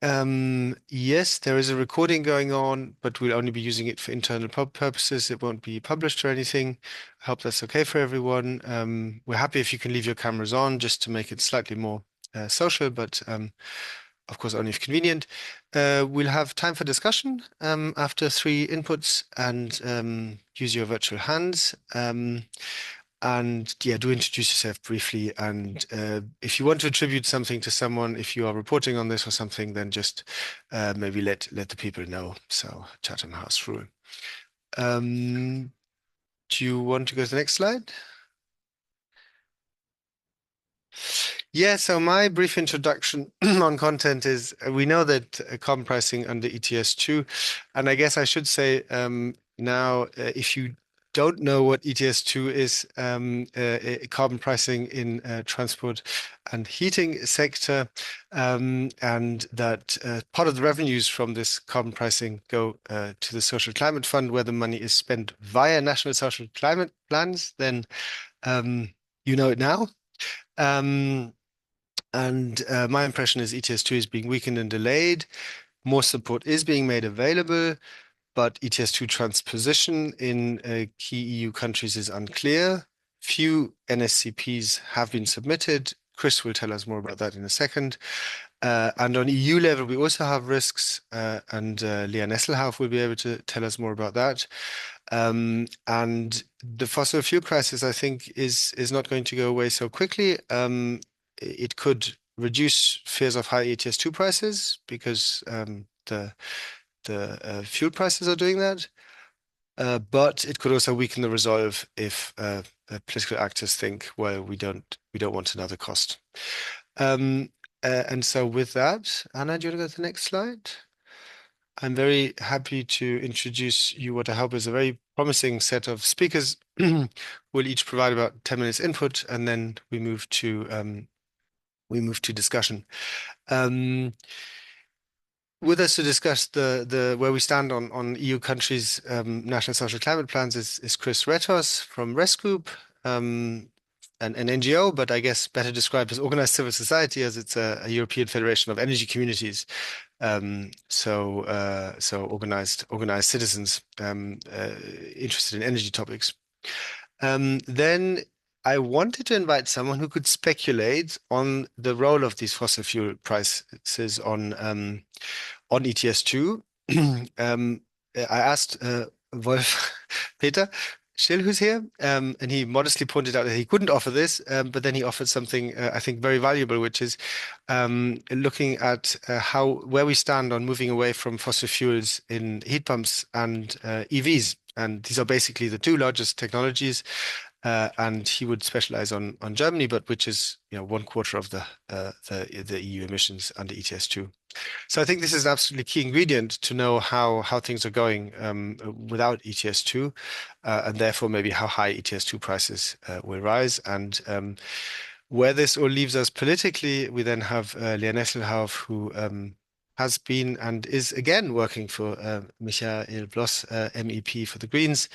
Yes, there is a recording going on, but we'll only be using it for internal purposes. It won't be published or anything. I hope that's okay for everyone. We're happy if you can leave your cameras on just to make it slightly more social, but of course, only if convenient. We'll have time for discussion after three inputs and use your virtual hands. And yeah, do introduce yourself briefly. And if you want to attribute something to someone, if you are reporting on this or something, then just maybe let the people know. So Chatham House rule. Do you want to go to the next slide? Yeah, so my brief introduction on content is we know that carbon pricing under ETS2, and I guess I should say now if you don't know what ETS2 is, carbon pricing in transport and heating sector, and that part of the revenues from this carbon pricing go to the Social Climate Fund, where the money is spent via national social climate plans, then you know it now. Um, and my impression is ETS2 is being weakened and delayed. More support is being made available, but ETS2 transposition in key EU countries is unclear. Few NSCPs have been submitted. Chris will tell us more about that in a second. And on EU level, we also have risks, and Lea Nesselhauf will be able to tell us more about that. And the fossil fuel crisis, I think, is not going to go away so quickly. It could reduce fears of high ETS2 prices because the fuel prices are doing that. But it could also weaken the resolve if political actors think, well, we don't want another cost. And so with that, Anna, do you want to go to the next slide? I'm very happy to introduce you what I hope is a very promising set of speakers. We'll each provide about 10 minutes input, and then we move to discussion. With us to discuss the where we stand on EU countries' national social climate plans is Chris Retos from Resgroup, an NGO, but I guess better described as organized civil society, as it's a European Federation of Energy Communities. So organized citizens interested in energy topics. Then I wanted to invite someone who could speculate on the role of these fossil fuel prices on ETS2. I asked Wolf Peter Schill, who's here, and he modestly pointed out that he couldn't offer this, but then he offered something I think very valuable, which is looking at where we stand on moving away from fossil fuels in heat pumps and EVs. And these are basically the two largest technologies. And he would specialize on Germany, but which is 1/4 of the EU emissions under ETS2. So I think this is an absolutely key ingredient to know how things are going without ETS2, and therefore maybe how high ETS2 prices will rise. And where this all leaves us politically, we then have Lea Nesselhauf, who has been and is again working for Michael Bloss, MEP for the Greens,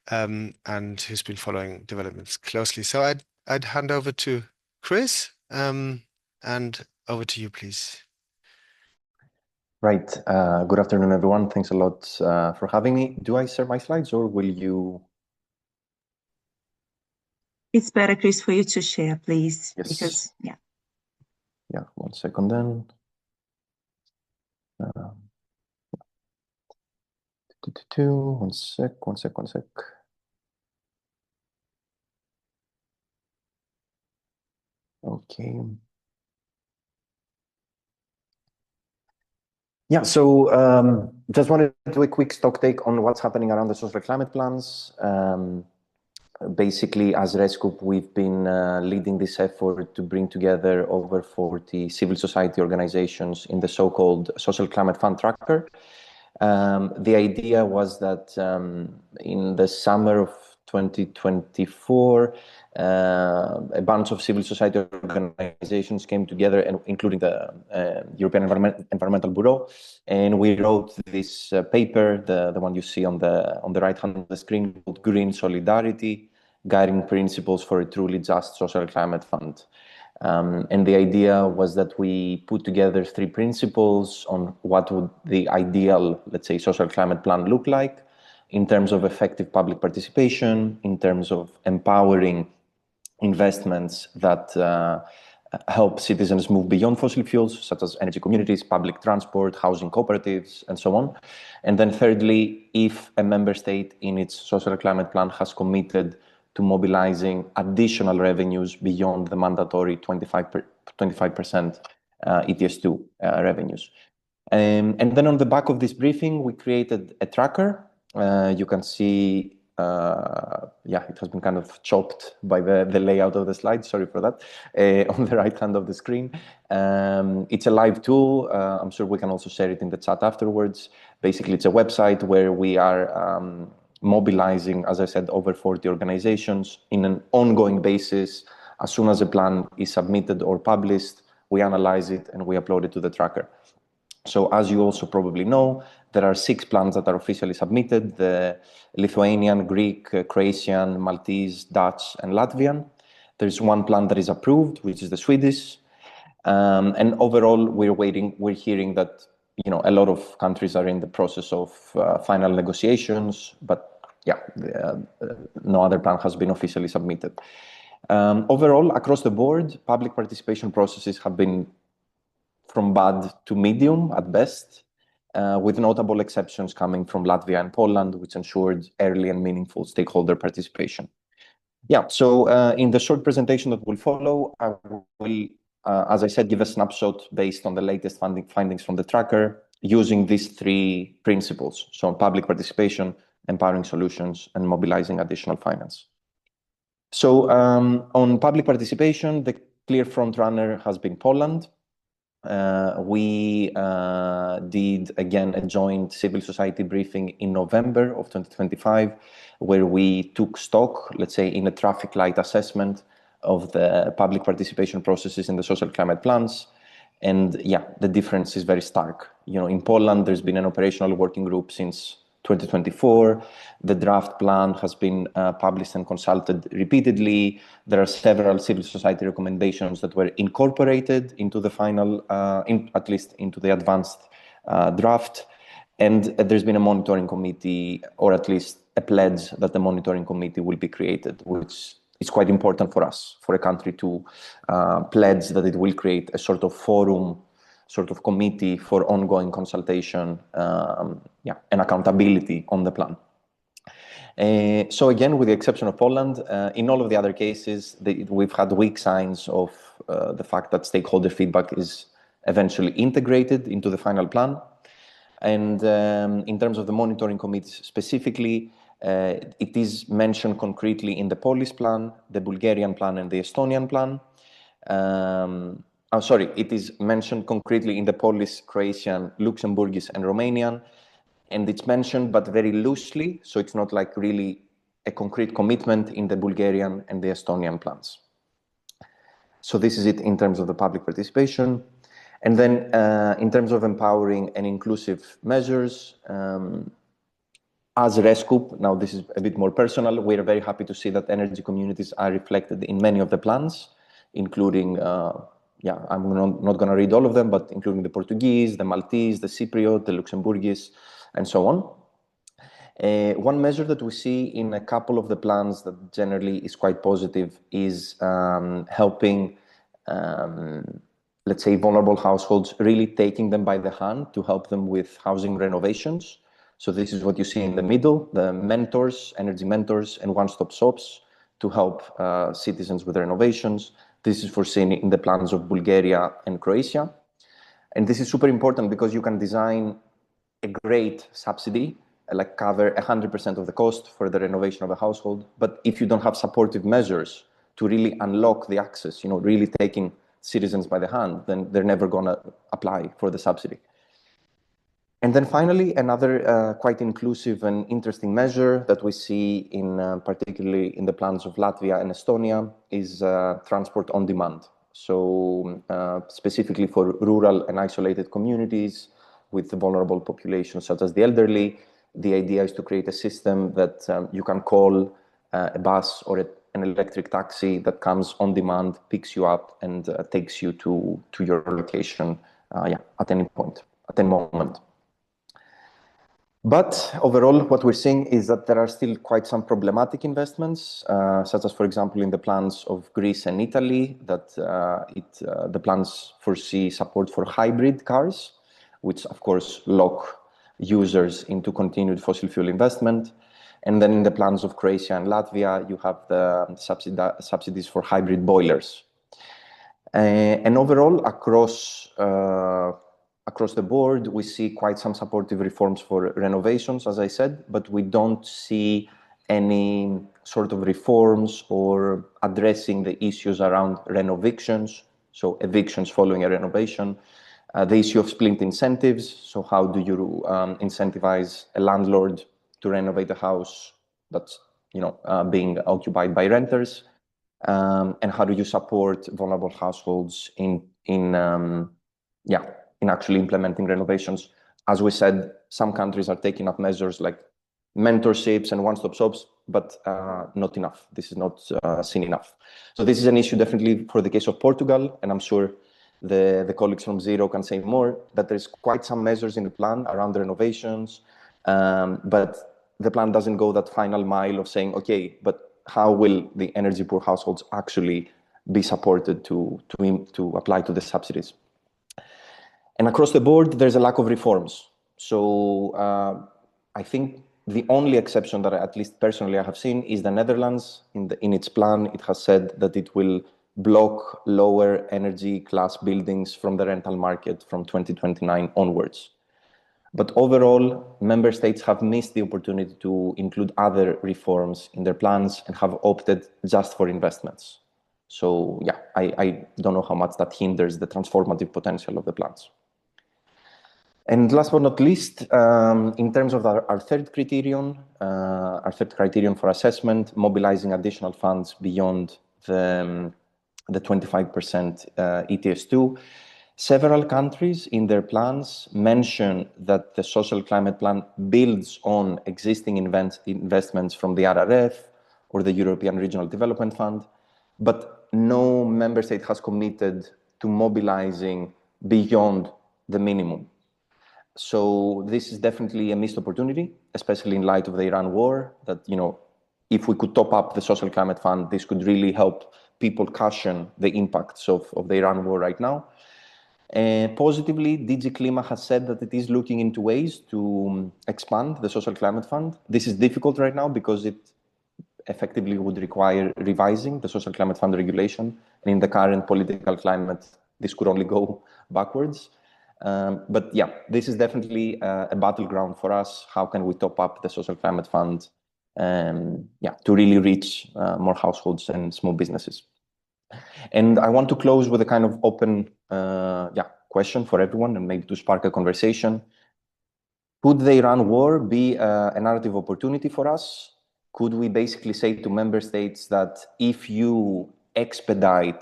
and who's been following developments closely. So I'd hand over to Chris, and over to you, please. Right. Good afternoon, everyone. Thanks a lot for having me. Do I share my slides or will you? It's better, Chris, for you to share, please. Yes. Because, yeah. Yeah, 1 second then. One sec. Okay. Yeah, so just wanted to do a quick stock take on what's happening around the social climate plans. Basically, as Resgroup, we've been leading this effort to bring together over 40 civil society organizations in the so-called Social Climate Fund Tracker. The idea was that in the summer of 2024, a bunch of civil society organizations came together, and including the European Environmental Bureau, and we wrote this paper, the one you see on the right hand of the screen, called Green Solidarity: Guiding Principles for a Truly Just Social Climate Fund. And the idea was that we put together 3 principles on what would the ideal, let's say, social climate plan look like in terms of effective public participation, in terms of empowering investments that help citizens move beyond fossil fuels, such as energy communities, public transport, housing cooperatives, and so on. And then thirdly, if a member state in its social climate plan has committed to mobilizing additional revenues beyond the mandatory 25% ETS2 revenues. And then on the back of this briefing, we created a tracker. You can see, yeah, it has been kind of chopped by the layout of the slide. Sorry for that. On the right hand of the screen. It's a live tool. I'm sure we can also share it in the chat afterwards. Basically, it's a website where we are mobilizing, as I said, over 40 organizations in an ongoing basis. As soon as a plan is submitted or published, we analyze it and we upload it to the tracker. So as you also probably know, there are 6 plans that are officially submitted: the Lithuanian, Greek, Croatian, Maltese, Dutch, and Latvian. There's 1 plan that is approved, which is the Swedish. And overall, we're hearing that, a lot of countries are in the process of final negotiations, but yeah, no other plan has been officially submitted. Overall, across the board, public participation processes have been from bad to medium at best, with notable exceptions coming from Latvia and Poland, which ensured early and meaningful stakeholder participation. Yeah, so in the short presentation that will follow, I will, as I said, give a snapshot based on the latest findings from the tracker using these 3 principles. So public participation, empowering solutions, and mobilizing additional finance. So on public participation, the clear front runner has been Poland. We did, again, a joint civil society briefing in November of 2025, where we took stock, let's say, in a traffic light assessment of the public participation processes in the social climate plans. And yeah, the difference is very stark. In Poland, there's been an operational working group since 2024. The draft plan has been published and consulted repeatedly. There are several civil society recommendations that were incorporated into the final, at least into the advanced draft. And there's been a monitoring committee, or at least a pledge that the monitoring committee will be created, which is quite important for us, for a country to pledge that it will create a sort of forum, sort of committee for ongoing consultation, and accountability on the plan. So again, with the exception of Poland, in all of the other cases, we've had weak signs of the fact that stakeholder feedback is eventually integrated into the final plan. And in terms of the monitoring committees specifically, it is mentioned concretely in the Polish plan, the Bulgarian plan, and the Estonian plan. It is mentioned concretely in the Polish, Croatian, Luxembourgish, and Romanian. And it's mentioned, but very loosely, so it's not like really a concrete commitment in the Bulgarian and the Estonian plans. So this is it in terms of the public participation. And then in terms of empowering and inclusive measures, as Rescoop, now this is a bit more personal, we're very happy to see that energy communities are reflected in many of the plans, including, I'm not going to read all of them, but including the Portuguese, the Maltese, the Cypriot, the Luxembourgish, and so on. One measure that we see in a couple of the plans that generally is quite positive is helping, let's say, vulnerable households, really taking them by the hand to help them with housing renovations. So this is what you see in the middle, the mentors, energy mentors, and one-stop shops to help citizens with renovations. This is foreseen in the plans of Bulgaria and Croatia. And this is super important because you can design a great subsidy, like cover 100% of the cost for the renovation of a household. But if you don't have supportive measures to really unlock the access, really taking citizens by the hand, then they're never going to apply for the subsidy. And then finally, another quite inclusive and interesting measure that we see particularly in the plans of Latvia and Estonia is transport on demand. So specifically for rural and isolated communities with vulnerable populations such as the elderly, the idea is to create a system that you can call a bus or a an electric taxi that comes on demand, picks you up, and takes you to your location, at any point, at any moment. But overall, what we're seeing is that there are still quite some problematic investments, such as, for example, in the plans of Greece and Italy, that the plans foresee support for hybrid cars, which, of course, lock users into continued fossil fuel investment. And then in the plans of Croatia and Latvia, you have the subsidies for hybrid boilers. And overall, across the board, we see quite some supportive reforms for renovations, as I said, but we don't see any sort of reforms or addressing the issues around renovictions, so evictions following a renovation, the issue of split incentives, so how do you incentivize a landlord to renovate a house that's being occupied by renters, and how do you support vulnerable households in actually implementing renovations. As we said, some countries are taking up measures like mentorships and one-stop shops, but not enough. This is not seen enough. So this is an issue definitely for the case of Portugal, and I'm sure the colleagues from Zero can say more, that there's quite some measures in the plan around the renovations, but the plan doesn't go that final mile of saying, okay, but how will the energy poor households actually be supported to apply to the subsidies? And across the board, there's a lack of reforms. So I think the only exception that at least personally I have seen is the Netherlands. In its plan, it has said that it will block lower energy class buildings from the rental market from 2029 onwards. But overall, member states have missed the opportunity to include other reforms in their plans and have opted just for investments. So I don't know how much that hinders the transformative potential of the plans. And last but not least, in terms of our third criterion for assessment, mobilizing additional funds beyond the 25% ETS2, several countries in their plans mention that the social climate plan builds on existing investments from the RRF or the European Regional Development Fund, but no member state has committed to mobilizing beyond the minimum. So this is definitely a missed opportunity, especially in light of the Iran war, that, if we could top up the social climate fund, this could really help people cushion the impacts of the Iran war right now. Positively, DG Klima has said that it is looking into ways to expand the social climate fund. This is difficult right now because it effectively would require revising the social climate fund regulation. And in the current political climate, this could only go backwards. But this is definitely a battleground for us. How can we top up the social climate fund to really reach more households and small businesses? And I want to close with a kind of open question for everyone and maybe to spark a conversation. Could the Iran war be a narrative opportunity for us? Could we basically say to member states that if you expedite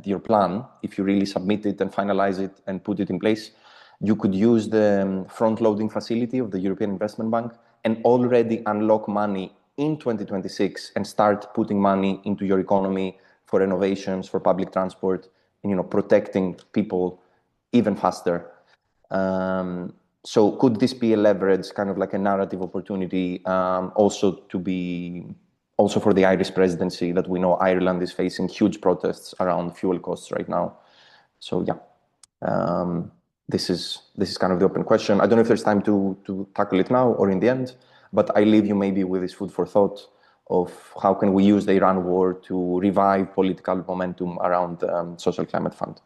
your plan, if you really submit it and finalize it and put it in place, you could use the front-loading facility of the European Investment Bank and already unlock money in 2026 and start putting money into your economy for renovations, for public transport, and protecting people even faster. So could this be a leverage, kind of like a narrative opportunity, also for the Irish presidency, that we know Ireland is facing huge protests around fuel costs right now? So this is kind of the open question. I don't know if there's time to tackle it now or in the end, but I leave you maybe with this food for thought of how can we use the Iran war to revive political momentum around social climate fund.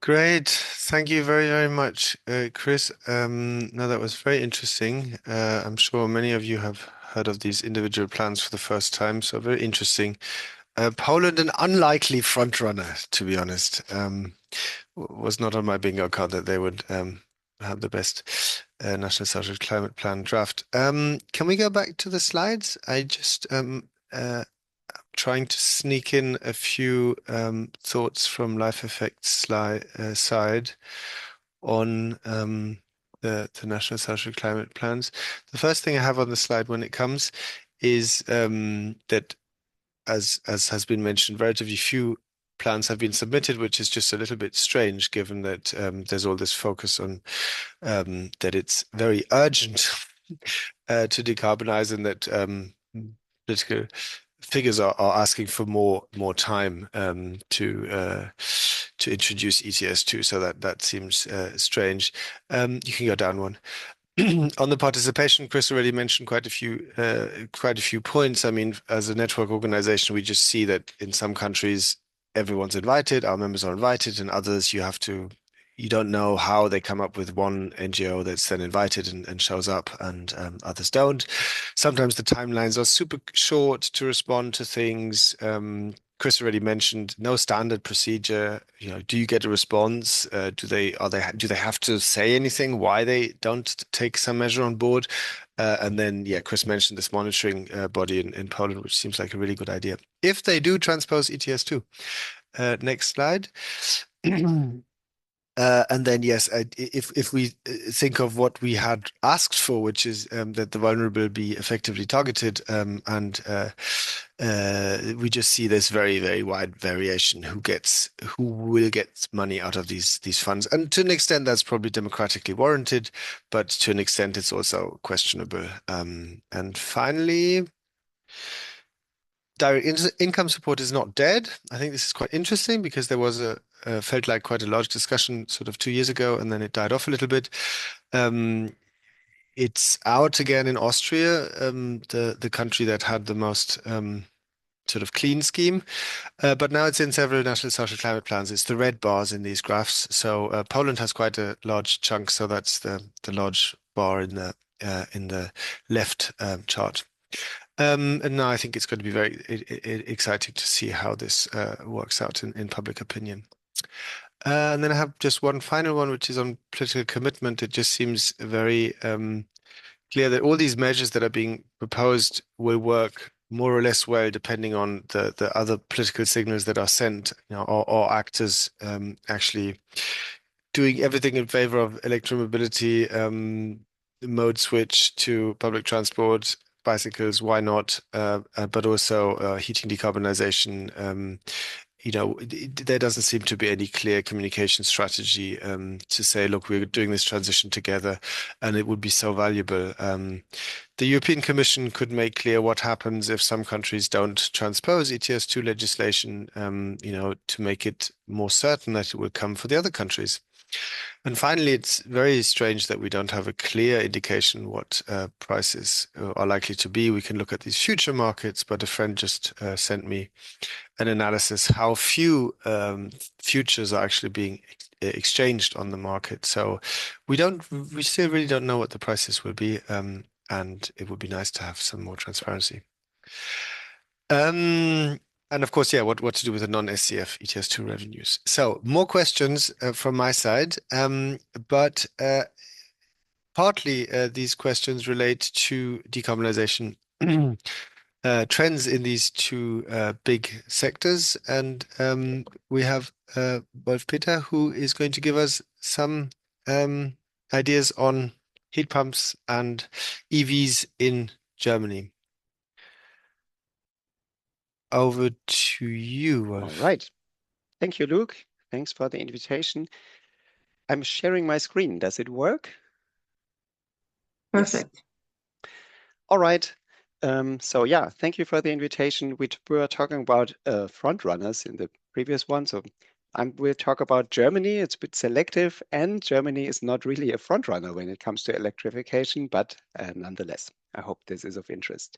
Great. Thank you very, very much, Chris. No, that was very interesting. I'm sure many of you have heard of these individual plans for the first time, so very interesting. Poland, an unlikely frontrunner, to be honest. Was not on my bingo card that they would have the best National Social Climate Plan draft. Can we go back to the slides? I just trying to sneak in a few thoughts from Life Effects side on the National Social Climate Plans. The first thing I have on the slide when it comes is that, as has been mentioned, relatively few plans have been submitted, which is just a little bit strange given that there's all this focus on that it's very urgent to decarbonize, and that political figures are asking for more time to introduce ETS too. So that seems strange. You can go down one. On the participation, Chris already mentioned quite a few points. I mean, as a network organization, we just see that in some countries everyone's invited, our members are invited, and others you don't know how they come up with one NGO that's then invited and shows up, and others don't. Sometimes the timelines are super short to respond to things. Chris already mentioned no standard procedure. Do you get a response? Do they have to say anything why they don't take some measure on board? And then, yeah, Chris mentioned this monitoring body in Poland, which seems like a really good idea. If they do transpose ETS2. Next slide. And then, yes, if we think of what we had asked for, which is that the vulnerable be effectively targeted, and we just see this very, very wide variation who will get money out of these funds, and to an extent that's probably democratically warranted, but to an extent it's also questionable. And finally, direct income support is not dead. I think this is quite interesting because there was felt like quite a large discussion sort of 2 years ago, and then it died off a little bit. It's out again in Austria, the country that had the most sort of clean scheme, but now it's in several national social climate plans. It's the red bars in these graphs. So Poland has quite a large chunk. So that's the large bar in the left chart. And now I think it's going to be very exciting to see how this works out in public opinion. And then I have just one final one, which is on political commitment. It just seems very clear that all these measures that are being proposed will work more or less well, depending on the other political signals that are sent, or actors actually doing everything in favor of electromobility, mode switch to public transport, bicycles, why not? But also heating decarbonization. There doesn't seem to be any clear communication strategy to say, look, we're doing this transition together, and it would be so valuable. The European Commission could make clear what happens if some countries don't transpose ETS2 legislation, to make it more certain that it will come for the other countries. And finally, it's very strange that we don't have a clear indication what prices are likely to be. We can look at these future markets, but a friend just sent me an analysis how few futures are actually being exchanged on the market. So we still really don't know what the prices will be, and it would be nice to have some more transparency. And of course, yeah, what to do with the non-SCF ETS2 revenues. So more questions from my side, but partly these questions relate to decarbonization trends in these two big sectors. And we have Wolf Peter, who is going to give us some ideas on heat pumps and EVs in Germany. Over to you, Wolf. All right. Thank you, Luke. Thanks for the invitation. I'm sharing my screen. Does it work? Perfect. Yes. All right. So yeah, thank you for the invitation. We were talking about front runners in the previous one. So we'll talk about Germany. It's a bit selective, and Germany is not really a front runner when it comes to electrification, but nonetheless, I hope this is of interest.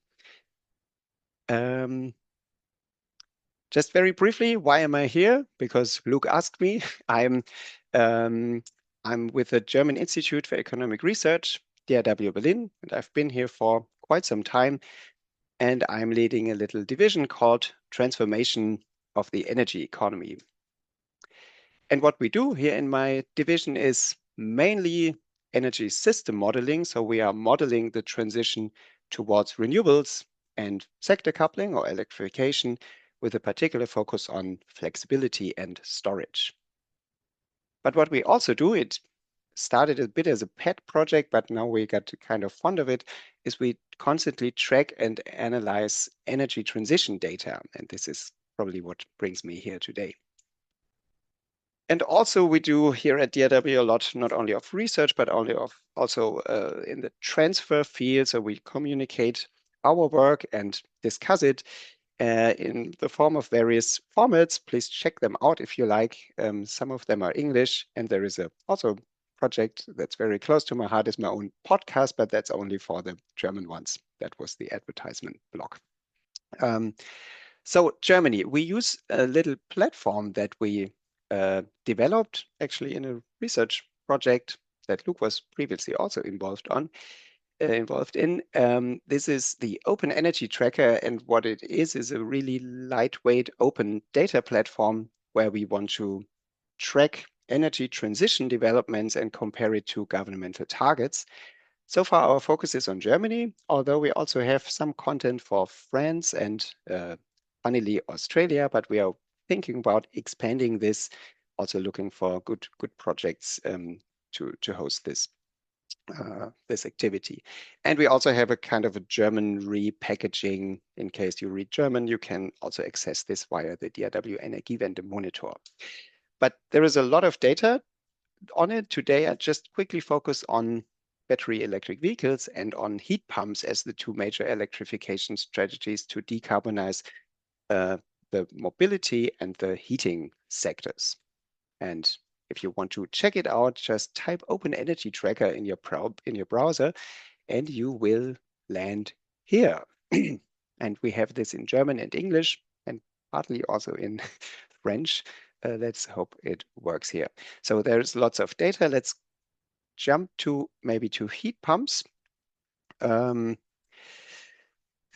Just very briefly, why am I here? Because Luke asked me. I'm with the German Institute for Economic Research, DRW Berlin, and I've been here for quite some time. And I'm leading a little division called Transformation of the Energy Economy. And what we do here in my division is mainly energy system modeling. So we are modeling the transition towards renewables and sector coupling or electrification, with a particular focus on flexibility and storage. But what we also do, it started a bit as a pet project, but now we got kind of fond of it, is we constantly track and analyze energy transition data. And this is probably what brings me here today. And also we do here at DRW a lot, not only of research, but also in the transfer field. So we communicate our work and discuss it in the form of various formats. Please check them out if you like. Some of them are English, and there is also project that's very close to my heart is my own podcast, but that's only for the German ones. That was the advertisement block. So Germany, we use a little platform that we developed actually in a research project that Luke was previously also involved in. This is the Open Energy Tracker, and what it is a really lightweight open data platform where we want to track energy transition developments and compare it to governmental targets. So far, our focus is on Germany, although we also have some content for France and funnily Australia, but we are thinking about expanding this, also looking for good projects to host this activity. And we also have a kind of a German repackaging. In case you read German, you can also access this via the DRW Energiewende Monitor. But there is a lot of data on it. Today, I just quickly focus on battery electric vehicles and on heat pumps as the two major electrification strategies to decarbonize the mobility and the heating sectors. And if you want to check it out, just type Open Energy Tracker in your browser and you will land here. And we have this in German and English and partly also in French. Let's hope it works here. So there's lots of data. Let's jump to maybe to heat pumps.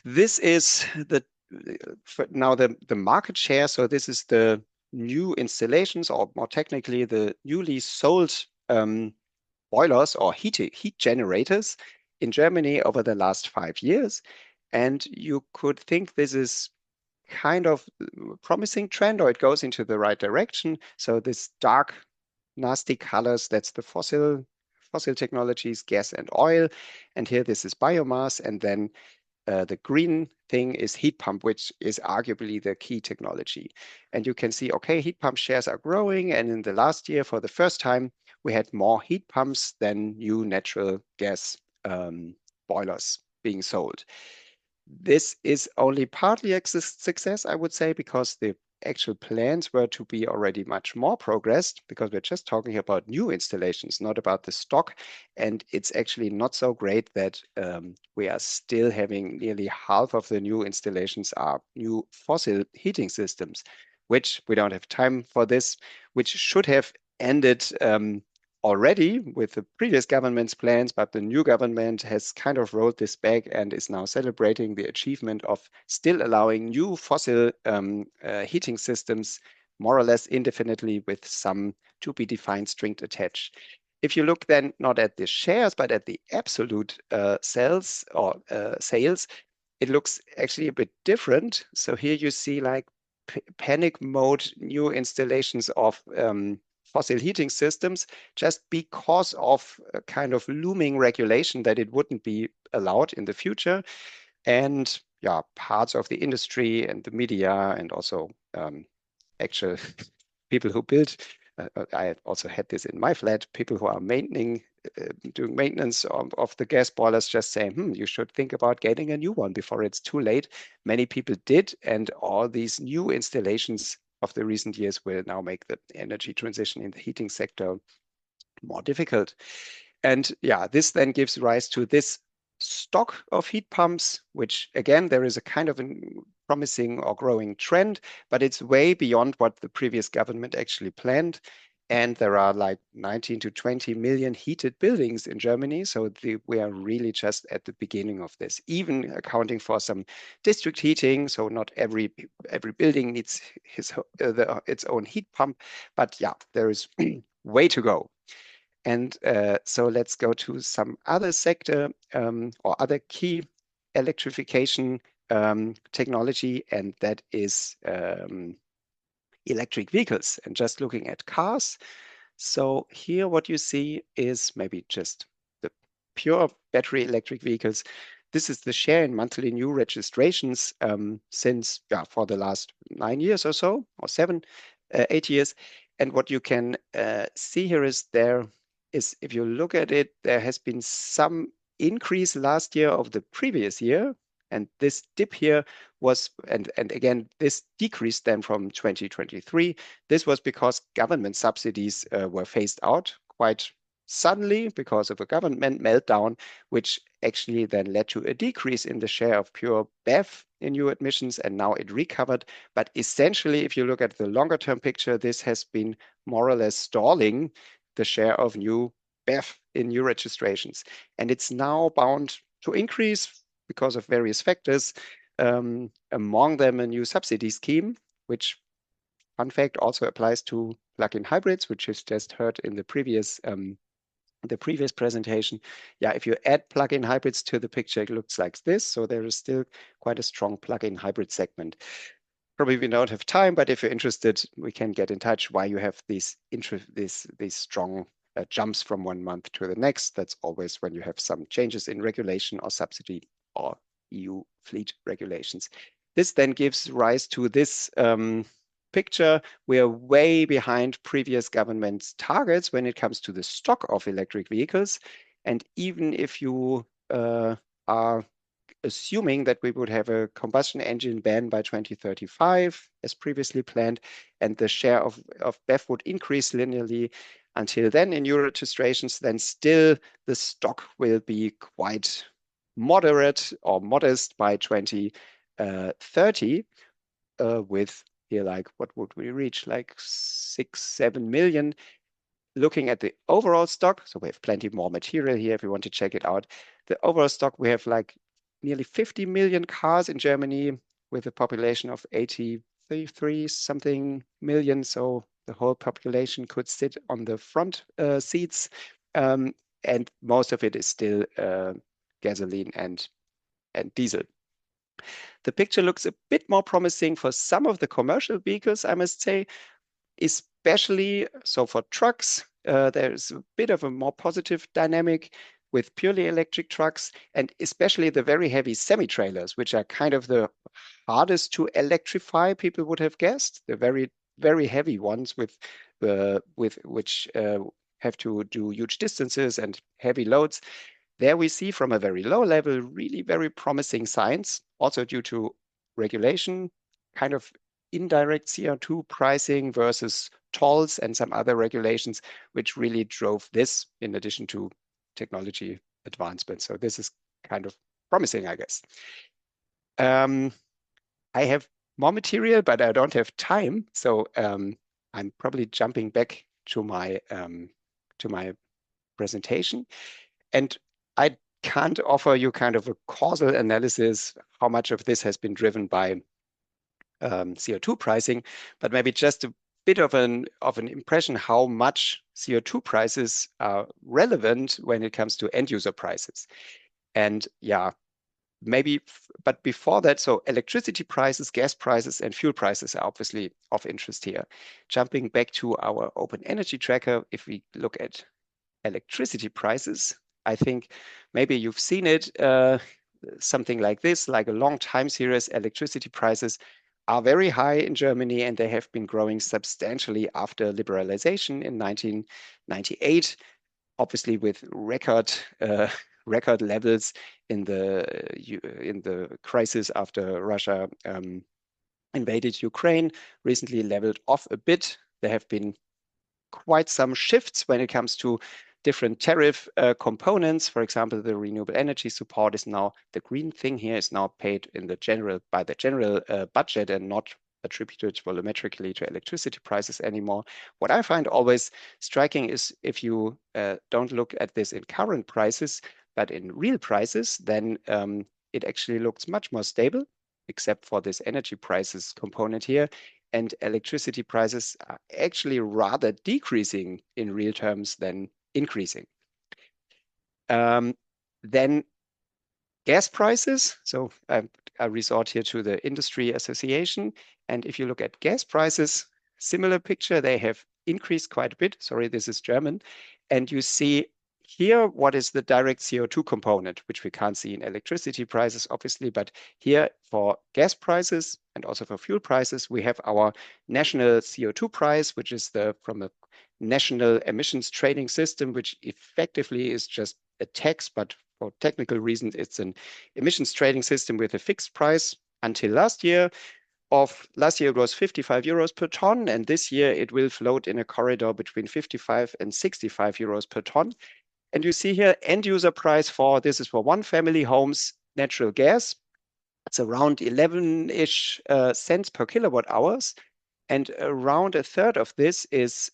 This is now the market share. So this is the new installations, or more technically, the newly sold boilers or heat generators in Germany over the last 5 years. And you could think this is kind of a promising trend, or it goes into the right direction. So this dark, nasty colors, that's the fossil technologies, gas and oil. And here this is biomass. And then the green thing is heat pump, which is arguably the key technology. And you can see, okay, heat pump shares are growing. And in the last year, for the first time, we had more heat pumps than new natural gas boilers being sold. This is only partly a success, I would say, because the actual plans were to be already much more progressed, because we're just talking about new installations, not about the stock. And it's actually not so great that we are still having nearly half of the new installations are new fossil heating systems, which we don't have time for this, which should have ended already with the previous government's plans, but the new government has kind of rolled this back and is now celebrating the achievement of still allowing new fossil heating systems more or less indefinitely with some to be defined string attached. If you look then not at the shares, but at the absolute sales, it looks actually a bit different. So here you see like panic mode new installations of fossil heating systems, just because of a kind of looming regulation that it wouldn't be allowed in the future. And yeah, parts of the industry and the media and also actual people who build, I also had this in my flat, people who are doing maintenance of the gas boilers just saying, you should think about getting a new one before it's too late. Many people did, and all these new installations of the recent years will now make the energy transition in the heating sector more difficult. And yeah, this then gives rise to this stock of heat pumps, which again, there is a kind of a promising or growing trend, but it's way beyond what the previous government actually planned. And there are like 19 to 20 million heated buildings in Germany. So we are really just at the beginning of this, even accounting for some district heating. So not every building needs its own heat pump, but yeah, there is way to go. And so let's go to some other sector or other key electrification technology, and that is electric vehicles. And just looking at cars, So here what you see is maybe just the pure battery electric vehicles. This is the share in monthly new registrations since, for the last 9 years or so, or 8 years. And what you can see here is if you look at it, there has been some increase last year of the previous year. And this dip here was, and again, this decreased then from 2023. This was because government subsidies were phased out quite suddenly because of a government meltdown, which actually then led to a decrease in the share of pure BEV in new admissions, and now it recovered. But essentially, if you look at the longer term picture, this has been more or less stalling the share of new BEV in new registrations. And it's now bound to increase because of various factors, among them a new subsidy scheme, which, fun fact, also applies to plug-in hybrids, which is just heard in the previous presentation. Yeah, if you add plug-in hybrids to the picture, it looks like this. So there is still quite a strong plug-in hybrid segment. Probably we don't have time, but if you're interested, we can get in touch why you have these strong jumps from one month to the next. That's always when you have some changes in regulation or subsidy or EU fleet regulations. This then gives rise to this picture. We are way behind previous government's targets when it comes to the stock of electric vehicles. And even if you are assuming that we would have a combustion engine ban by 2035, as previously planned, and the share of BEV would increase linearly until then in new registrations, then still the stock will be quite moderate or modest by 2030, with here, like, what would we reach? Like 6-7 million. Looking at the overall stock, so we have plenty more material here if you want to check it out. The overall stock, we have like nearly 50 million cars in Germany with a population of 83 something million. So the whole population could sit on the front seats. And most of it is still gasoline and diesel. The picture looks a bit more promising for some of the commercial vehicles, I must say, especially so for trucks. There's a bit of a more positive dynamic with purely electric trucks, and especially the very heavy semi-trailers, which are kind of the hardest to electrify, people would have guessed. The very, very heavy ones with which have to do huge distances and heavy loads. There we see from a very low level, really very promising signs, also due to regulation, kind of indirect CO2 pricing versus tolls and some other regulations, which really drove this in addition to technology advancement. So this is kind of promising, I guess. I have more material, but I don't have time. So I'm probably jumping back to my presentation. And I can't offer you kind of a causal analysis, how much of this has been driven by CO2 pricing, but maybe just a bit of an impression how much CO2 prices are relevant when it comes to end user prices. And yeah, maybe, but before that, so electricity prices, gas prices, and fuel prices are obviously of interest here. Jumping back to our open energy tracker, if we look at electricity prices, I think maybe you've seen it, something like this, like a long time series. Electricity prices are very high in Germany, and they have been growing substantially after liberalization in 1998, obviously with record levels in the crisis after Russia invaded Ukraine. Recently leveled off a bit. There have been quite some shifts when it comes to different tariff components. For example, the renewable energy support is now, the green thing here is now paid in the general budget and not attributed volumetrically to electricity prices anymore. What I find always striking is if you don't look at this in current prices, but in real prices, then it actually looks much more stable, except for this energy prices component here. And electricity prices are actually rather decreasing in real terms than increasing. Then gas prices. So I resort here to the industry association. And if you look at gas prices, similar picture, they have increased quite a bit. Sorry, this is German. And you see here what is the direct CO2 component, which we can't see in electricity prices, obviously, but here for gas prices and also for fuel prices, we have our national CO2 price, which is from a national emissions trading system, which effectively is just a tax, but for technical reasons, it's an emissions trading system with a fixed price. Until last year it was 55 euros per ton, and this year it will float in a corridor between 55 and 65 euros per ton. And you see here end user price this is for one family homes, natural gas. It's around 11-ish cents per kilowatt hours. And around a third of this is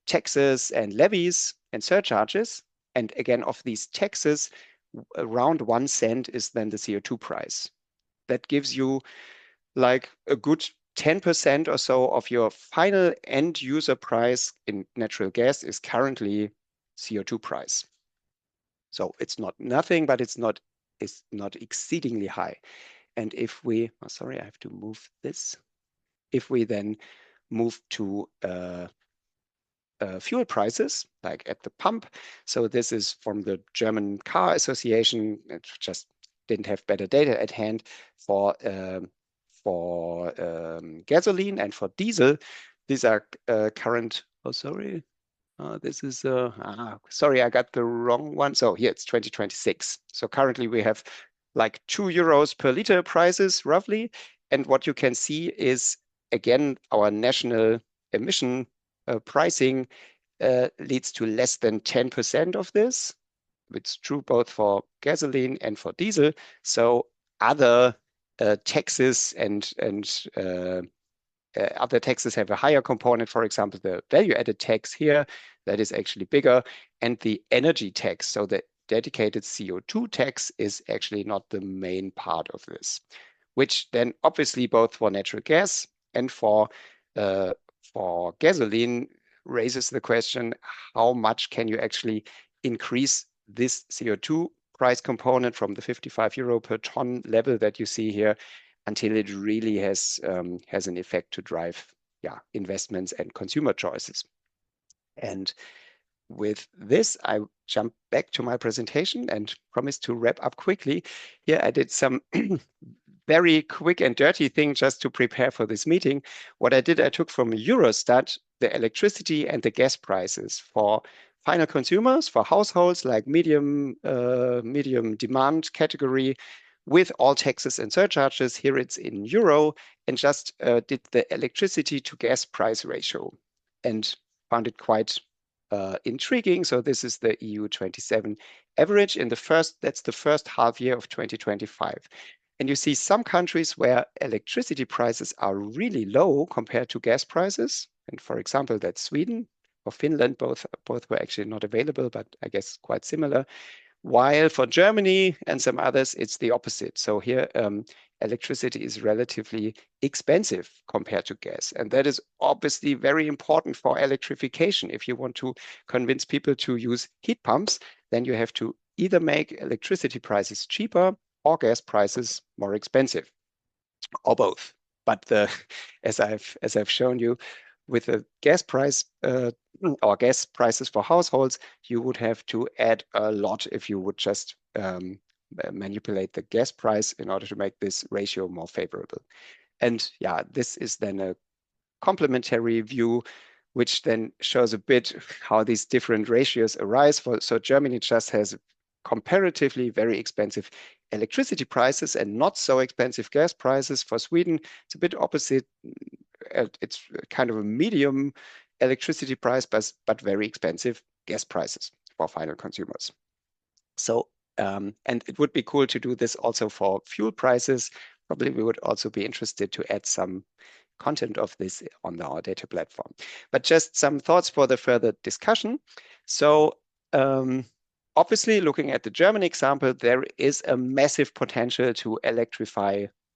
taxes and levies and surcharges. And again, of these taxes, around 1 cent is then the CO2 price. That gives you like a good 10% or so of your final end user price in natural gas is currently CO2 price. So it's not nothing, but it's not exceedingly high. And if we, sorry, I have to move this. If we then move to fuel prices, like at the pump. So this is from the German Car Association. It just didn't have better data at hand for gasoline and for diesel. These are current. Oh, sorry. This is sorry, I got the wrong one. So here it's 2026. So currently we have like 2 euros per liter prices roughly. And what you can see is again our national emission pricing leads to less than 10% of this. It's true both for gasoline and for diesel. So other taxes and other taxes have a higher component. For example, the value-added tax here, that is actually bigger, and the energy tax. So the dedicated CO2 tax is actually not the main part of this, which then obviously both for natural gas and for gasoline raises the question, how much can you actually increase this CO2 price component from the 55 euro per ton level that you see here until it really has an effect to drive investments and consumer choices. And with this, I jump back to my presentation and promise to wrap up quickly. Here I did some very quick and dirty thing just to prepare for this meeting. What I did, I took from Eurostat the electricity and the gas prices for final consumers, for households like medium demand category with all taxes and surcharges. Here it's in euro, and just did the electricity to gas price ratio and found it quite intriguing. So this is the EU 27 average in that's the first half year of 2025. And you see some countries where electricity prices are really low compared to gas prices. And for example, that's Sweden or Finland. Both were actually not available, but I guess quite similar. While for Germany and some others, it's the opposite. So here, electricity is relatively expensive compared to gas. And that is obviously very important for electrification. If you want to convince people to use heat pumps, then you have to either make electricity prices cheaper or gas prices more expensive, or both. But as I've shown you, with the gas price or gas prices for households, you would have to add a lot if you would just manipulate the gas price in order to make this ratio more favorable. And yeah, this is then a complementary view, which then shows a bit how these different ratios arise. So Germany just has comparatively very expensive electricity prices and not so expensive gas prices. For Sweden, it's a bit opposite. It's kind of a medium electricity price, but very expensive gas prices for final consumers. So, and it would be cool to do this also for fuel prices. Probably we would also be interested to add some content of this on our data platform. But just some thoughts for the further discussion. So, obviously, looking at the German example, there is a massive potential to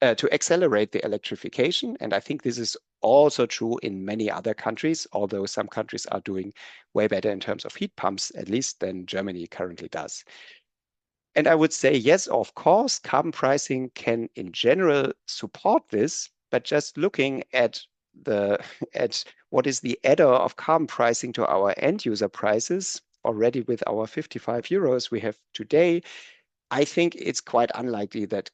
to accelerate the electrification. And I think this is also true in many other countries, although some countries are doing way better in terms of heat pumps, at least than Germany currently does. And I would say, yes, of course, carbon pricing can in general support this, but just looking at at what is the adder of carbon pricing to our end user prices already with our 55 euros we have today, I think it's quite unlikely that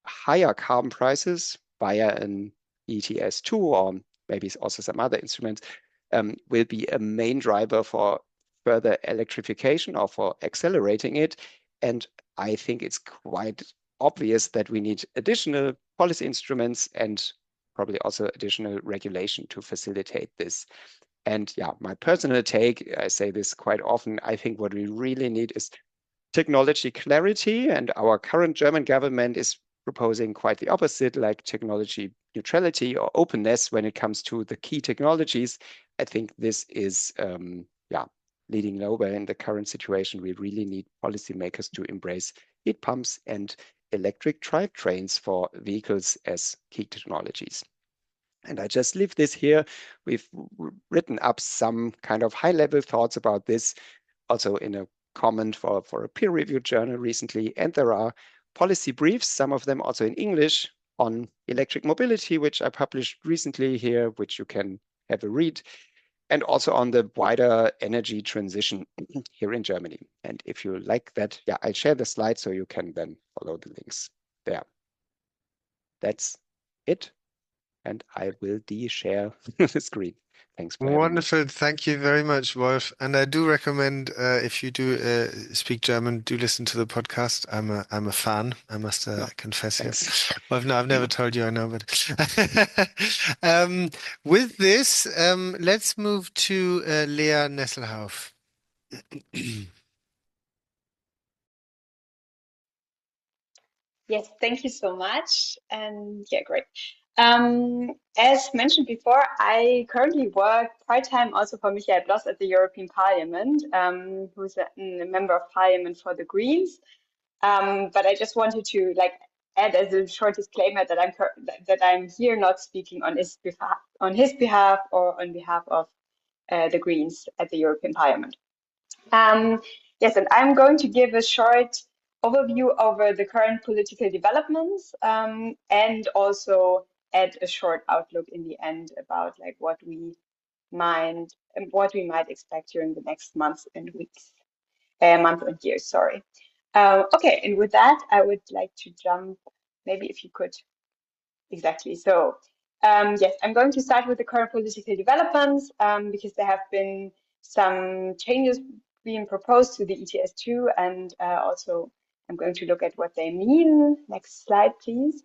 higher carbon prices via an ETS2 or maybe also some other instruments will be a main driver for further electrification or for accelerating it. And I think it's quite obvious that we need additional policy instruments and probably also additional regulation to facilitate this. And yeah, my personal take, I say this quite often, I think what we really need is technology clarity, and our current German government is proposing quite the opposite, like technology neutrality or openness when it comes to the key technologies. I think this is leading nowhere in the current situation. We really need policymakers to embrace heat pumps and electric drivetrains for vehicles as key technologies. And I just leave this here. We've written up some kind of high-level thoughts about this, also in a comment for a peer-reviewed journal recently. And there are policy briefs, some of them also in English, on electric mobility, which I published recently here, which you can have a read, and also on the wider energy transition here in Germany. And if you like that, yeah, I'll share the slides so you can then follow the links there. That's it. And I will de-share the screen. Thanks for having me. Wonderful. Thank you very much, Wolf. And I do recommend, if you do speak German, do listen to the podcast. I'm a fan, I must confess here. Well, no, I've never told you I know, but with this, let's move to Lea Nesselhauf. Yes, thank you so much. And yeah, great. As mentioned before, I currently work part-time also for Michael Bloss at the European Parliament, who's a member of Parliament for the Greens. But I just wanted to add as a short disclaimer that I'm here not speaking on his behalf or on behalf of the Greens at the European Parliament. Yes, and I'm going to give a short overview over the current political developments and also add a short outlook in the end about what we might expect during the next months and weeks, month and years, sorry. Okay, and with that, I would like to jump, maybe if you could, exactly. So yes, I'm going to start with the current political developments because there have been some changes being proposed to the ETS2, and also I'm going to look at what they mean. Next slide, please.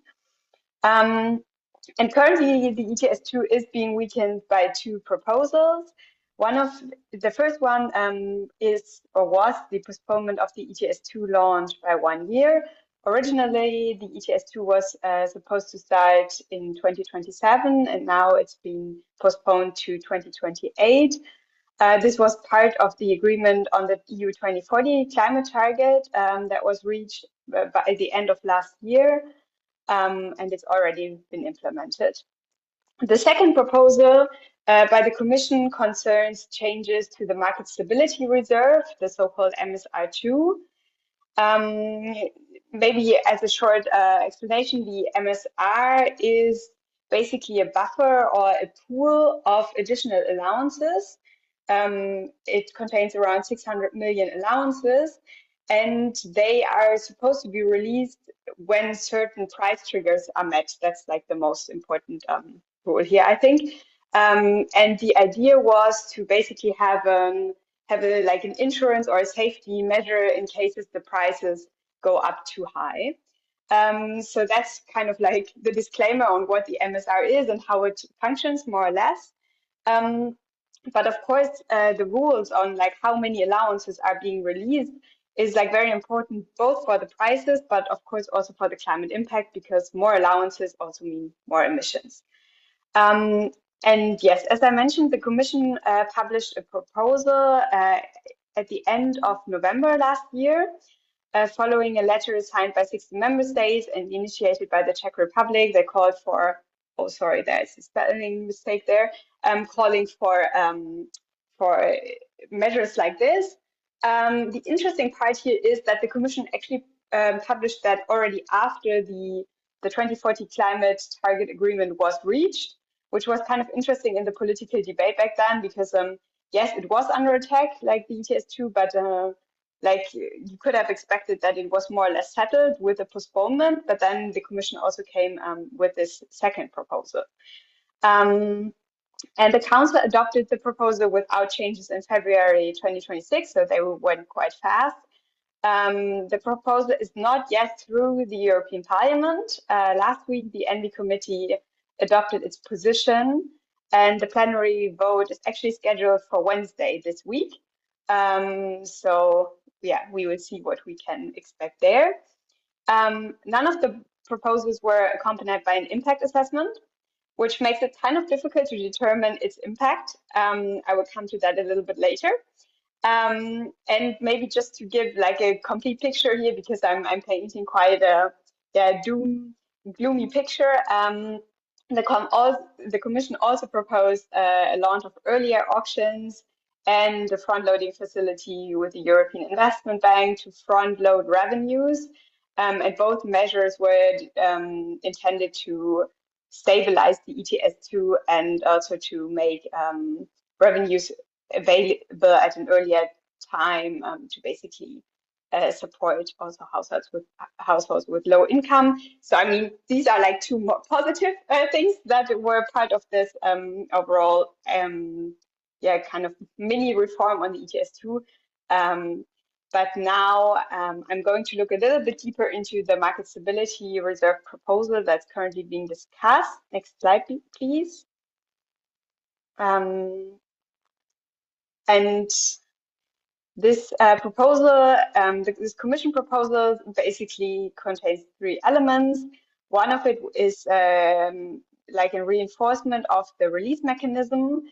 And currently, the ETS2 is being weakened by two proposals. The first one was the postponement of the ETS2 launch by 1 year. Originally, the ETS2 was supposed to start in 2027, and now it's been postponed to 2028. This was part of the agreement on the EU 2040 climate target that was reached by the end of last year, and it's already been implemented. The second proposal by the Commission concerns changes to the Market Stability Reserve, the so-called MSR2. Maybe as a short explanation, the MSR is basically a buffer or a pool of additional allowances. It contains around 600 million allowances, and they are supposed to be released when certain price triggers are met. That's the most important rule here, I think. And the idea was to basically have an insurance or a safety measure in cases the prices go up too high. So that's kind of the disclaimer on what the MSR is and how it functions, more or less. But of course, the rules on how many allowances are being released is very important both for the prices, but of course also for the climate impact, because more allowances also mean more emissions. And yes, as I mentioned, the Commission published a proposal at the end of November last year, following a letter signed by 60 member states and initiated by the Czech Republic. They called for, oh, sorry, there's a spelling mistake there, calling for measures like this. The interesting part here is that the Commission actually published that already after the 2040 climate target agreement was reached. which was kind of interesting in the political debate back then, because yes, it was under attack, like the ETS2, but like you could have expected that it was more or less settled with a postponement, but then the Commission also came with this second proposal. And the Council adopted the proposal without changes in February 2026, so they went quite fast. The proposal is not yet through the European Parliament. Last week, the ENVI committee adopted its position, and the plenary vote is actually scheduled for Wednesday this week. So yeah, we will see what we can expect there. None of the proposals were accompanied by an impact assessment, which makes it kind of difficult to determine its impact. I will come to that a little bit later. And maybe just to give like a complete picture here, because I'm painting quite a gloomy picture. The Commission also proposed a launch of earlier auctions and a front-loading facility with the European Investment Bank to front-load revenues. And both measures were intended to stabilize the ETS2 and also to make revenues available at an earlier time to basically support also households with low income. So I mean, these are like two more positive things that were part of this overall kind of mini reform on the ETS2. But now I'm going to look a little bit deeper into the market stability reserve proposal that's currently being discussed. Next slide, please. And this proposal, this Commission proposal basically contains three elements. One of it is like a reinforcement of the release mechanism.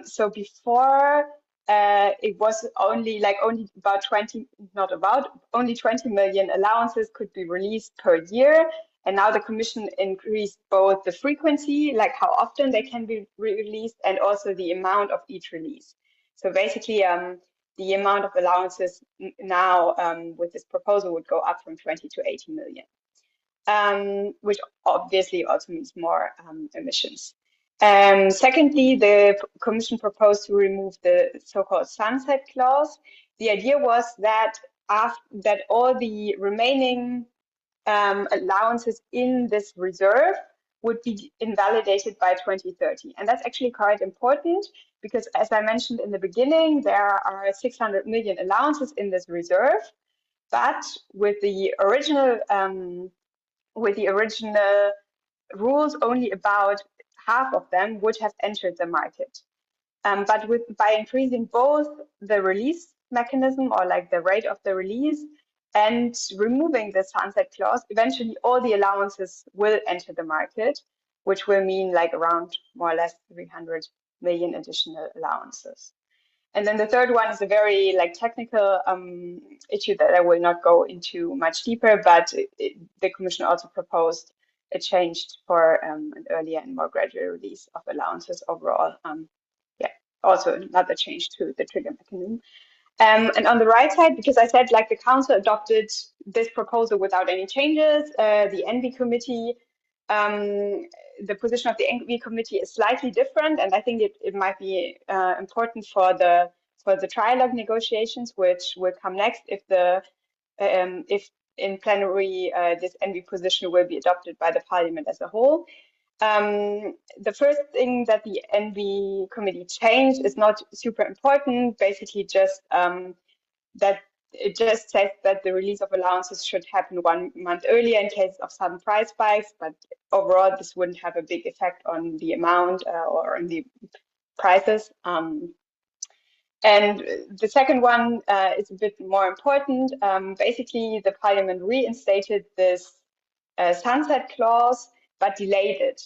So before it was only about 20 million allowances could be released per year. And now the Commission increased both the frequency, like how often they can be released, and also the amount of each release. So basically, the amount of allowances now with this proposal would go up from 20 to 80 million, which obviously also means more emissions. Secondly, the Commission proposed to remove the so-called sunset clause. The idea was that that all the remaining allowances in this reserve would be invalidated by 2030. And that's actually quite important because, as I mentioned in the beginning, there are 600 million allowances in this reserve, but with the original rules, only about half of them would have entered the market. But by increasing both the release mechanism, or like the rate of the release, and removing the sunset clause, eventually all the allowances will enter the market, which will mean like around more or less 300 million additional allowances. And then the third one is a very like technical issue that I will not go into much deeper, but the Commission also proposed a change for an earlier and more gradual release of allowances overall. Also another change to the trigger mechanism. And on the right side, because I said like the Council adopted this proposal without any changes, the ENVI committee, the position of the ENVI committee is slightly different, and I think it might be important for the trilogue negotiations, which will come next if in plenary this ENVI position will be adopted by the Parliament as a whole. The first thing that the ENVI committee changed is not super important, basically just that it just says that the release of allowances should happen 1 month earlier in case of sudden price spikes, but overall this wouldn't have a big effect on the amount or on the prices. And the second one is a bit more important. Basically, the Parliament reinstated this sunset clause, but delayed it.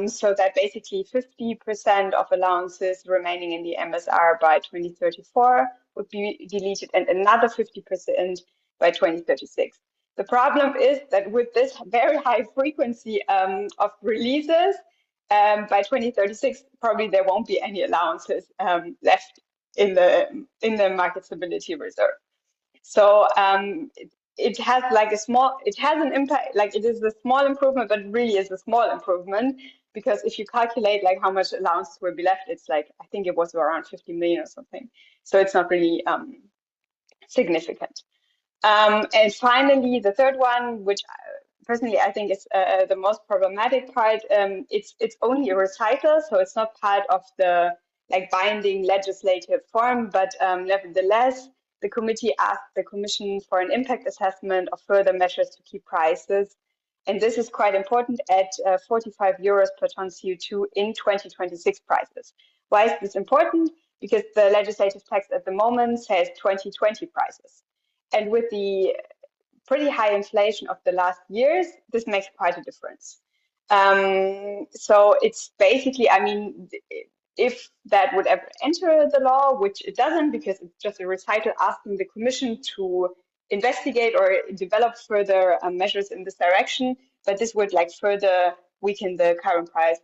So that basically 50% of allowances remaining in the MSR by 2034 would be deleted, and another 50% by 2036. The problem is that with this very high frequency of releases, by 2036, probably there won't be any allowances left in the market stability reserve. So it has like an impact, like it is a small improvement, but really is a small improvement because if you calculate like how much allowances will be left, it's like, I think it was around 50 million or something. So it's not really significant. And finally, the third one, which personally I think is the most problematic part, it's only a recital, so it's not part of the like binding legislative form, but nevertheless, the committee asked the Commission for an impact assessment of further measures to keep prices. And this is quite important at 45 euros per ton CO2 in 2026 prices. Why is this important? Because the legislative text at the moment says 2020 prices. And with the pretty high inflation of the last years, this makes quite a difference. So it's basically, I mean, if that would ever enter the law, which it doesn't, because it's just a recital asking the Commission to investigate or develop further measures in this direction, but this would like further weaken the current price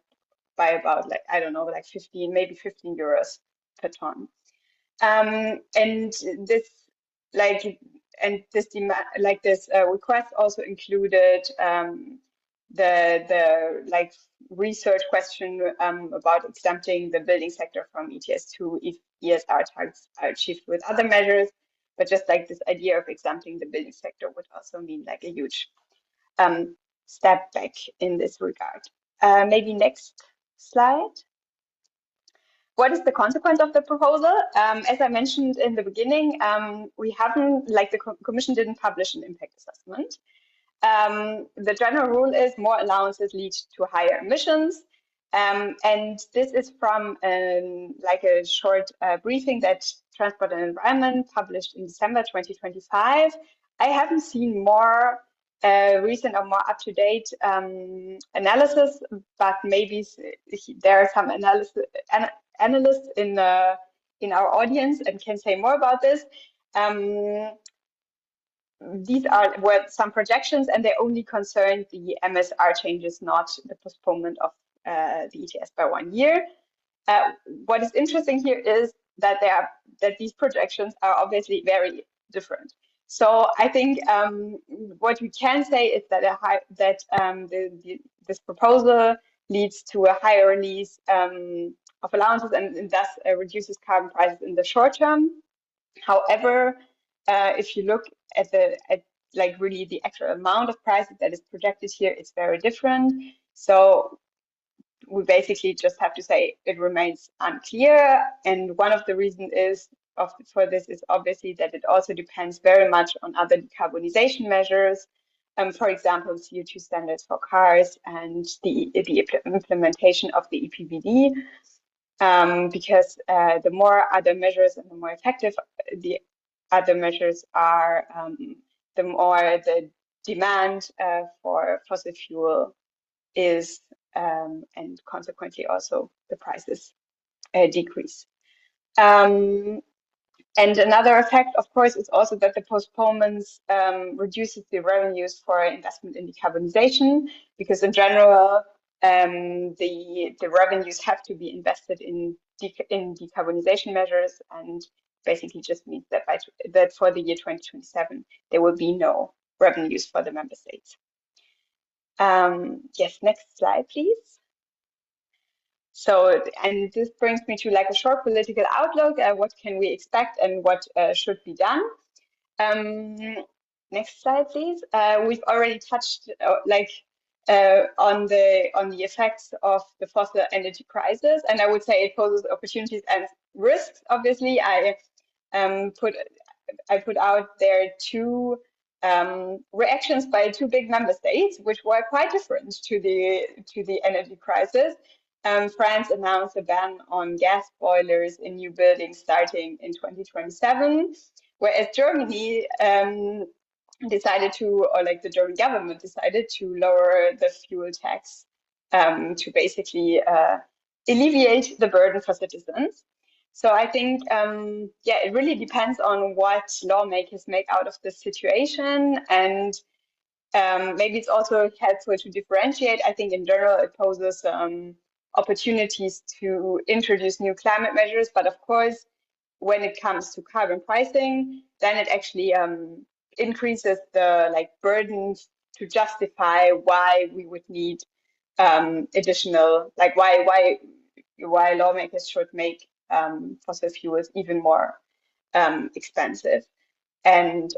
by about like, I don't know, like 15, maybe 15 euros per ton. And this request also included the like research question about exempting the building sector from ETS2 if ESR targets are achieved with other measures. But just like this idea of exempting the building sector would also mean like a huge step back in this regard. Maybe next slide. What is the consequence of the proposal? As I mentioned in the beginning, we haven't, like the Commission didn't publish an impact assessment. The general rule is more allowances lead to higher emissions. And this is from like a short briefing that Transport and Environment published in December 2025. I haven't seen more recent or more up-to-date analysis, but maybe there are some analysts in our audience and can say more about this. These were some projections, and they only concern the MSR changes, not the postponement of the ETS by 1 year. What is interesting here is that these projections are obviously very different. So I think what we can say is that this proposal leads to a higher release of allowances and thus reduces carbon prices in the short term. However, if you look at like really the actual amount of prices that is projected here, it's very different. So we basically just have to say it remains unclear. And one of the reasons for this is obviously that it also depends very much on other decarbonization measures. For example, CO2 standards for cars and the implementation of the EPBD. Because the more other measures and the more effective the other measures are, the more the demand for fossil fuel is, and consequently also the prices decrease. And another effect, of course, is also that the postponements reduces the revenues for investment in decarbonization, because in general, the revenues have to be invested in decarbonization measures, and basically just means that for the year 2027 there will be no revenues for the member states. Yes, next slide, please. So, and this brings me to like a short political outlook. What can we expect and what should be done? Next slide, please. We've already touched on the effects of the fossil energy crisis, and I would say it poses opportunities and risks. Obviously, I put out there two reactions by two big member states, which were quite different to the energy crisis. France announced a ban on gas boilers in new buildings starting in 2027, whereas Germany decided to, or like the German government decided to lower the fuel tax to basically alleviate the burden for citizens. So I think, yeah, it really depends on what lawmakers make out of this situation. And maybe it's also helpful to differentiate. I think in general, it poses opportunities to introduce new climate measures. But of course, when it comes to carbon pricing, then it actually increases the burdens to justify why we would need additional, like why lawmakers should make fossil fuels even more expensive. And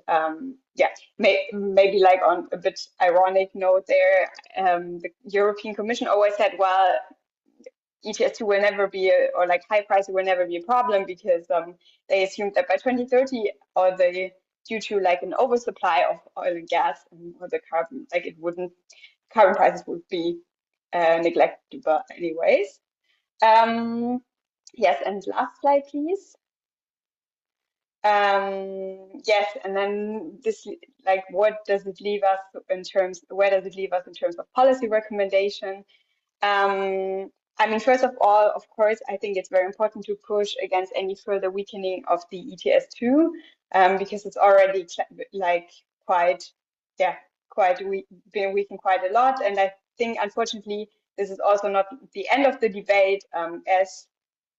yeah, maybe like on a bit ironic note there, the European Commission always said, well, ETS2 will never be or like high prices will never be a problem because they assumed that by 2030 or due to like an oversupply of oil and gas or the carbon, like carbon prices would be neglectable anyways. Yes, and last slide, please. Yes, and then this, like, where does it leave us in terms of policy recommendation? I mean, first of all, of course, I think it's very important to push against any further weakening of the ETS2, because it's already like been weakened quite a lot. And I think, unfortunately, this is also not the end of the debate, as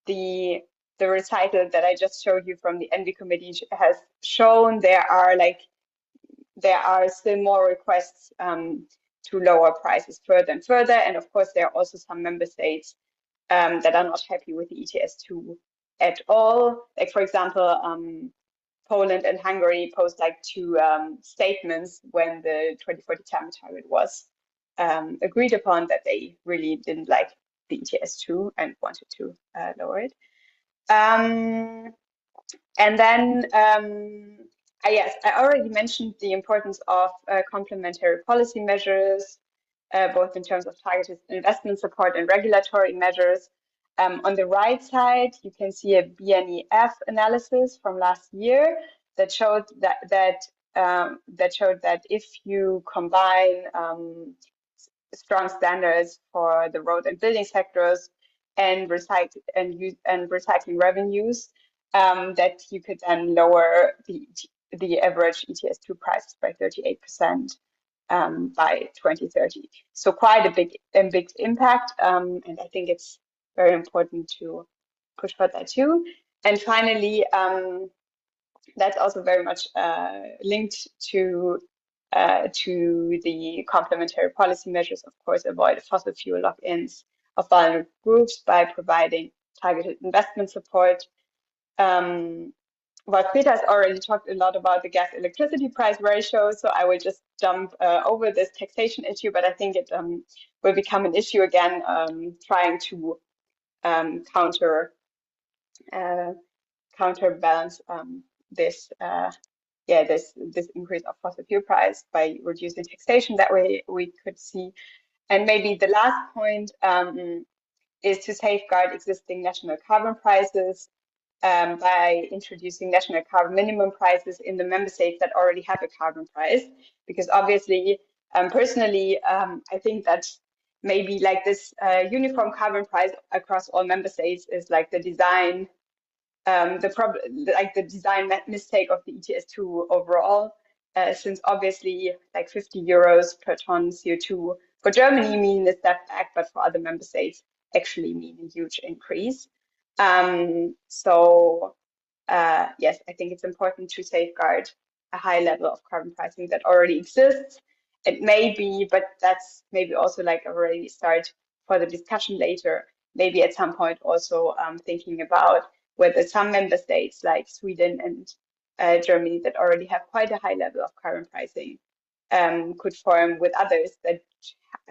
the recital that I just showed you from the Envy Committee has shown. There are still more requests to lower prices further and further. And of course, there are also some member states that are not happy with the ETS2 at all. Like, for example, Poland and Hungary posed like two statements when the 2040 climate target was agreed upon, that they really didn't like the ETS2 and wanted to lower it. And then, yes, I already mentioned the importance of complementary policy measures, both in terms of targeted investment support and regulatory measures. On the right side, you can see a BNEF analysis from last year that showed that if you combine strong standards for the road and building sectors and recycling revenues, that you could then lower the average ETS2 prices by 38% by 2030. So quite a big impact, and I think it's very important to push for that too. And finally, that's also very much linked to the complementary policy measures. Of course, avoid fossil fuel lock-ins of vulnerable groups by providing targeted investment support. Well, Peter has already talked a lot about the gas electricity price ratio, so I will just jump over this taxation issue, but I think it will become an issue again, trying to counterbalance this increase of fossil fuel price by reducing taxation. That way we could see. And maybe the last point is to safeguard existing national carbon prices by introducing national carbon minimum prices in the member states that already have a carbon price. Because obviously, personally, I think that maybe like this uniform carbon price across all member states is like the design, the design mistake of the ETS2 overall, since obviously like 50 euros per ton CO2 for Germany mean a step back, but for other member states actually mean a huge increase. So yes, I think it's important to safeguard a high level of carbon pricing that already exists. It may be, but that's maybe also like already start for the discussion later, maybe at some point also thinking about whether some member states like Sweden and Germany that already have quite a high level of carbon pricing could form with others that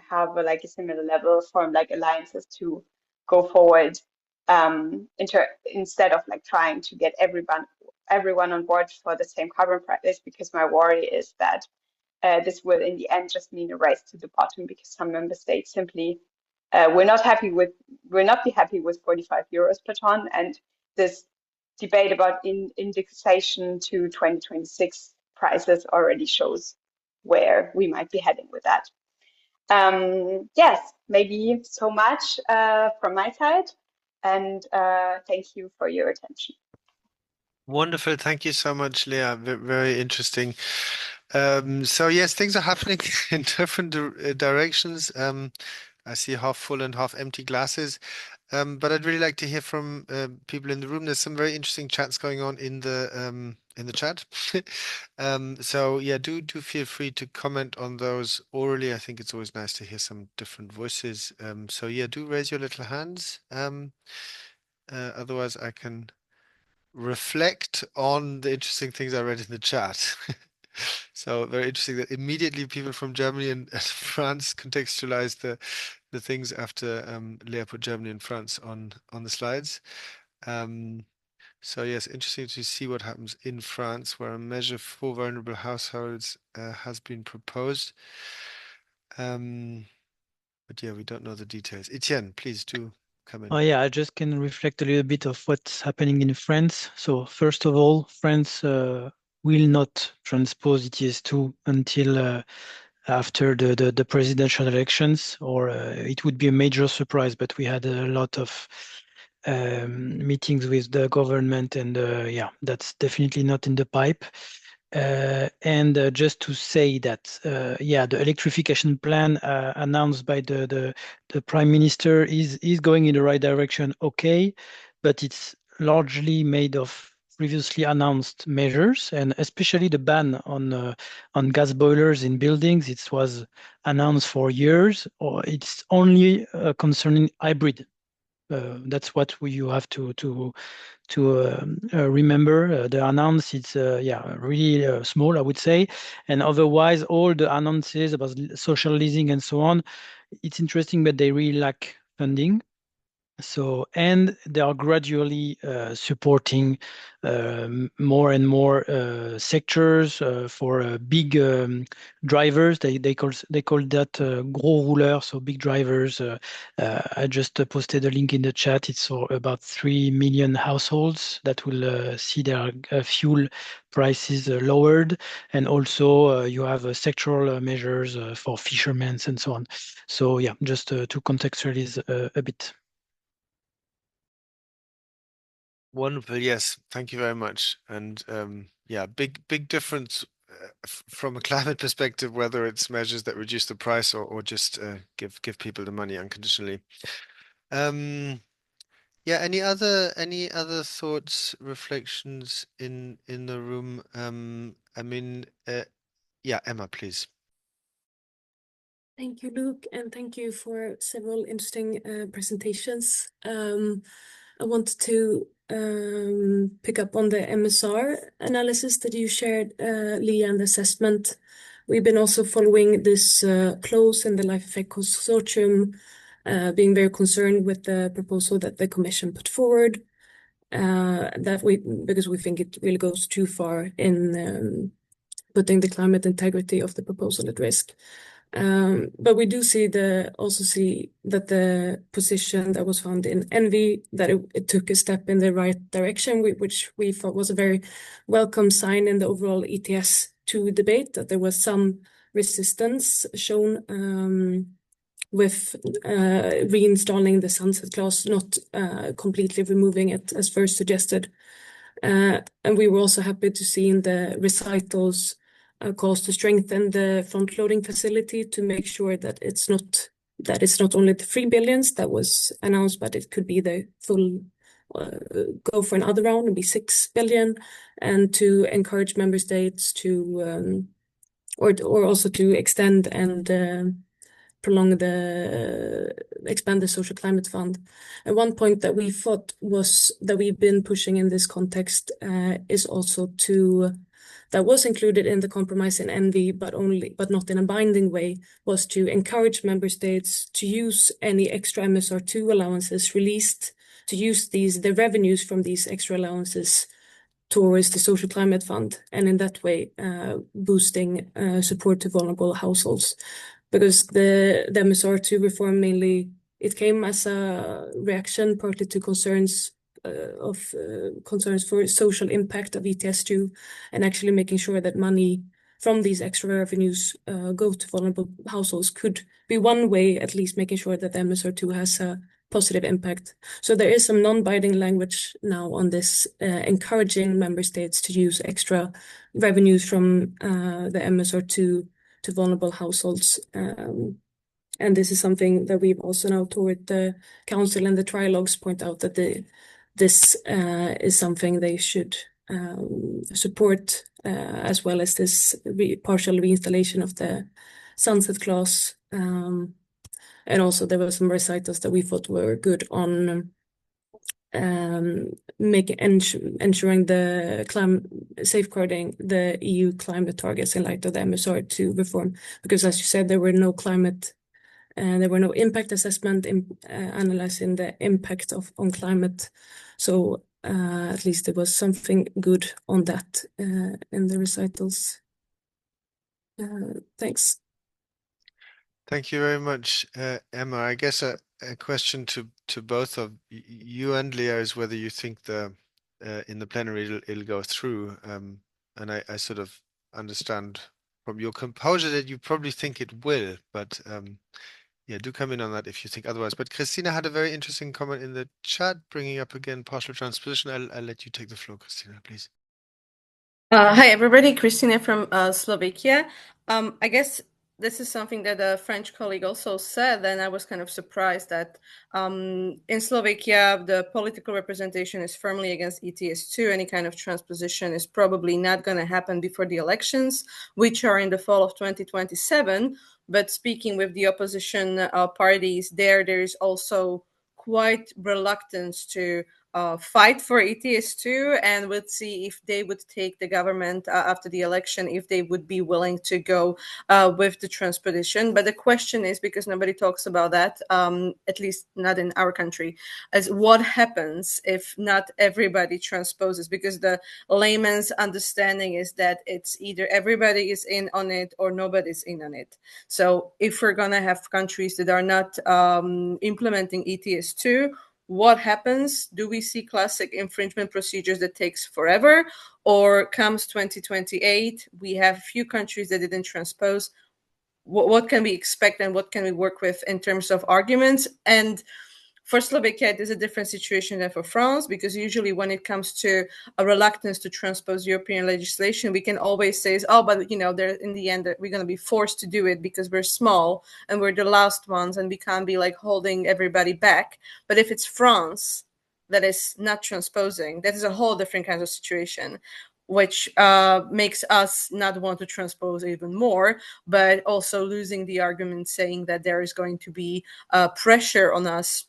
have like a similar level, form like alliances to go forward, instead of like trying to get everyone on board for the same carbon price, because my worry is that this will in the end just mean a race to the bottom, because some member states simply will not be happy with 45 euros per ton, and this debate about indexation to 2026 prices already shows where we might be heading with that. Yes, maybe so much from my side, and thank you for your attention. Wonderful. Thank you so much, Leah. Very interesting. So yes, things are happening in different directions. I see half full and half empty glasses. But I'd really like to hear from people in the room. There's some very interesting chats going on in the chat. So yeah, do feel free to comment on those orally. I think it's always nice to hear some different voices. So yeah, do raise your little hands. Otherwise, I can reflect on the interesting things I read in the chat. So very interesting that immediately people from Germany and France contextualized the things after Leah put Germany and France on the slides. So yes, interesting to see what happens in France, where a measure for vulnerable households has been proposed. But yeah, we don't know the details. Etienne, please do come in. Oh yeah, I just can reflect a little bit of what's happening in France. So first of all, France will not transpose ETS2 until after the presidential elections, or it would be a major surprise. But we had a lot of meetings with the government, and yeah, that's definitely not in the pipe. And just to say that, yeah, the electrification plan announced by the Prime Minister is going in the right direction, okay, but it's largely made of previously announced measures, and especially the ban on gas boilers in buildings. It was announced for years, or it's only concerning hybrid. That's what you have to remember. The announce it's yeah, really small, I would say, and otherwise all the announces about social leasing and so on, it's interesting, but they really lack funding. So, and they are gradually supporting more and more sectors for big drivers. They call that gros rouleurs, so big drivers. I just posted a link in the chat. It's for about 3 million households that will see their fuel prices lowered, and also you have sectoral measures for fishermen and so on. So yeah, just to contextualize a bit. Wonderful. Yes. Thank you very much. And yeah, big difference from a climate perspective, whether it's measures that reduce the price or just give people the money unconditionally. Yeah, any other thoughts, reflections in the room? I mean, yeah, Emma, please. Thank you, Luke, and thank you for several interesting presentations. I wanted to pick up on the MSR analysis that you shared, Leah, and the assessment. We've been also following this close in the Life Effect Consortium, being very concerned with the proposal that the Commission put forward, because we think it really goes too far in putting the climate integrity of the proposal at risk. But we do also see that the position that was found in Envy, that it took a step in the right direction, which we thought was a very welcome sign in the overall ETS2 debate, that there was some resistance shown with reinstalling the sunset clause, not completely removing it as first suggested. And we were also happy to see in the recitals calls to strengthen the front-loading facility to make sure that it's not only the 3 billions that was announced, but it could be the full go for another round and be 6 billion, and to encourage member states to or also to extend and expand the social climate fund. And one point that we thought was that we've been pushing in this context is also that was included in the compromise in ENVI, but not in a binding way, was to encourage member states to use any extra MSR2 allowances released, to use the revenues from these extra allowances towards the social climate fund, and in that way boosting support to vulnerable households. Because the MSR2 reform mainly, it came as a reaction partly to concerns for social impact of ETS2, and actually making sure that money from these extra revenues go to vulnerable households could be one way, at least making sure that the MSR2 has a positive impact. So there is some non-binding language now on this, encouraging member states to use extra revenues from the MSR2 to vulnerable households. And this is something that we've also now toward the council and the trilogues point out that this is something they should support, as well as this partial reinstallation of the sunset clause. And also there were some recitals that we thought were good on ensuring the safeguarding the EU climate targets in light of the MSR2 reform, because as you said, there were no impact assessment analyzing the impact on climate. So at least there was something good on that in the recitals. Thanks. Thank you very much, Emma. I guess a question to both of you and Leah is whether you think in the plenary it'll go through. And I sort of understand from your composure that you probably think it will, but yeah, do come in on that if you think otherwise. But Christina had a very interesting comment in the chat, bringing up again partial transposition. I'll let you take the floor, Christina, please. Hi, everybody. Christina from Slovakia. I guess this is something that a French colleague also said, and I was kind of surprised that in Slovakia, the political representation is firmly against ETS2. Any kind of transposition is probably not going to happen before the elections, which are in the fall of 2027. But speaking with the opposition parties there is also quite reluctance to fight for ETS2, and would see if they would take the government after the election, if they would be willing to go with the transposition. But the question is, because nobody talks about that, at least not in our country, as what happens if not everybody transposes? Because the layman's understanding is that it's either everybody is in on it or nobody's in on it. So if we're going to have countries that are not implementing ETS2, what happens? Do we see classic infringement procedures that takes forever, or comes 2028, we have a few countries that didn't transpose? What can we expect, and what can we work with in terms of arguments? And for Slovakia, it is a different situation than for France, because usually when it comes to a reluctance to transpose European legislation, we can always say, oh, but there in the end we're going to be forced to do it because we're small and we're the last ones and we can't be like holding everybody back. But if it's France that is not transposing, that is a whole different kind of situation, which makes us not want to transpose even more, but also losing the argument saying that there is going to be pressure on us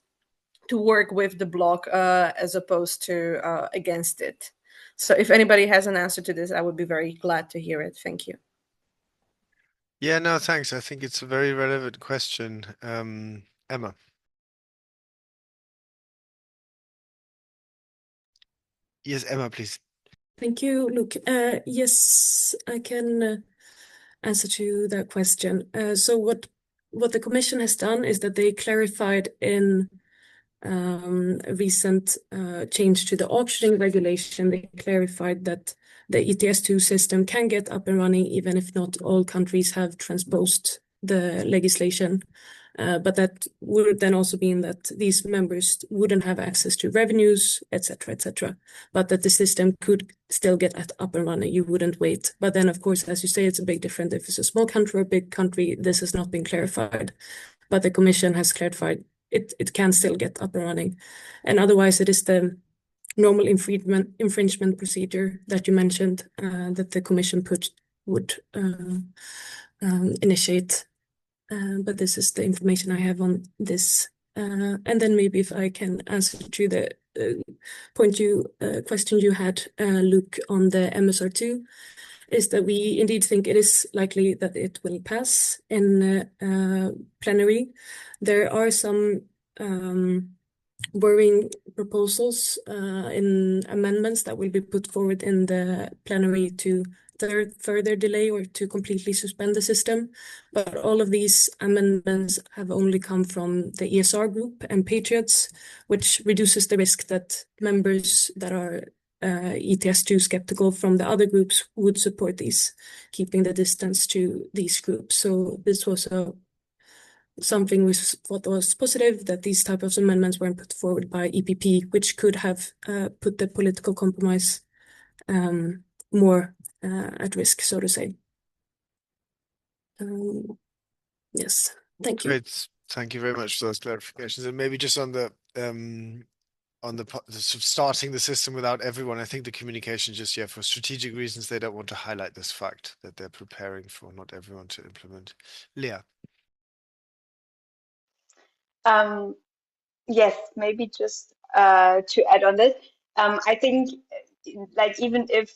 to work with the bloc as opposed to against it. So if anybody has an answer to this, I would be very glad to hear it. Thank you. Yeah, no, thanks. I think it's a very relevant question. Emma. Yes, Emma, please. Thank you, Luke. Yes, I can answer to that question. So what the Commission has done is that they clarified in a recent change to the auctioning regulation. They clarified that the ETS2 system can get up and running even if not all countries have transposed the legislation. But that would then also mean that these members wouldn't have access to revenues, etc., etc. But that the system could still get up and running. You wouldn't wait. But then, of course, as you say, it's a big difference. If it's a small country or a big country, this has not been clarified. But the Commission has clarified it can still get up and running. And otherwise, it is the normal infringement procedure that you mentioned that the Commission would initiate. But this is the information I have on this. And then maybe if I can answer to the question you had, Luke, on the MSR2, is that we indeed think it is likely that it will pass in plenary. There are some worrying proposals in amendments that will be put forward in the plenary to further delay or to completely suspend the system. But all of these amendments have only come from the ESR group and Patriots, which reduces the risk that members that are ETS2 skeptical from the other groups would support these, keeping the distance to these groups. So this was something we thought was positive, that these type of amendments weren't put forward by EPP, which could have put the political compromise more at risk, so to say. Yes. Thank you. Great. Thank you very much for those clarifications. And maybe just on the sort of starting the system without everyone, I think the communication just, yeah, for strategic reasons, they don't want to highlight this fact that they're preparing for not everyone to implement. Leah. Yes, maybe just to add on this, I think like even if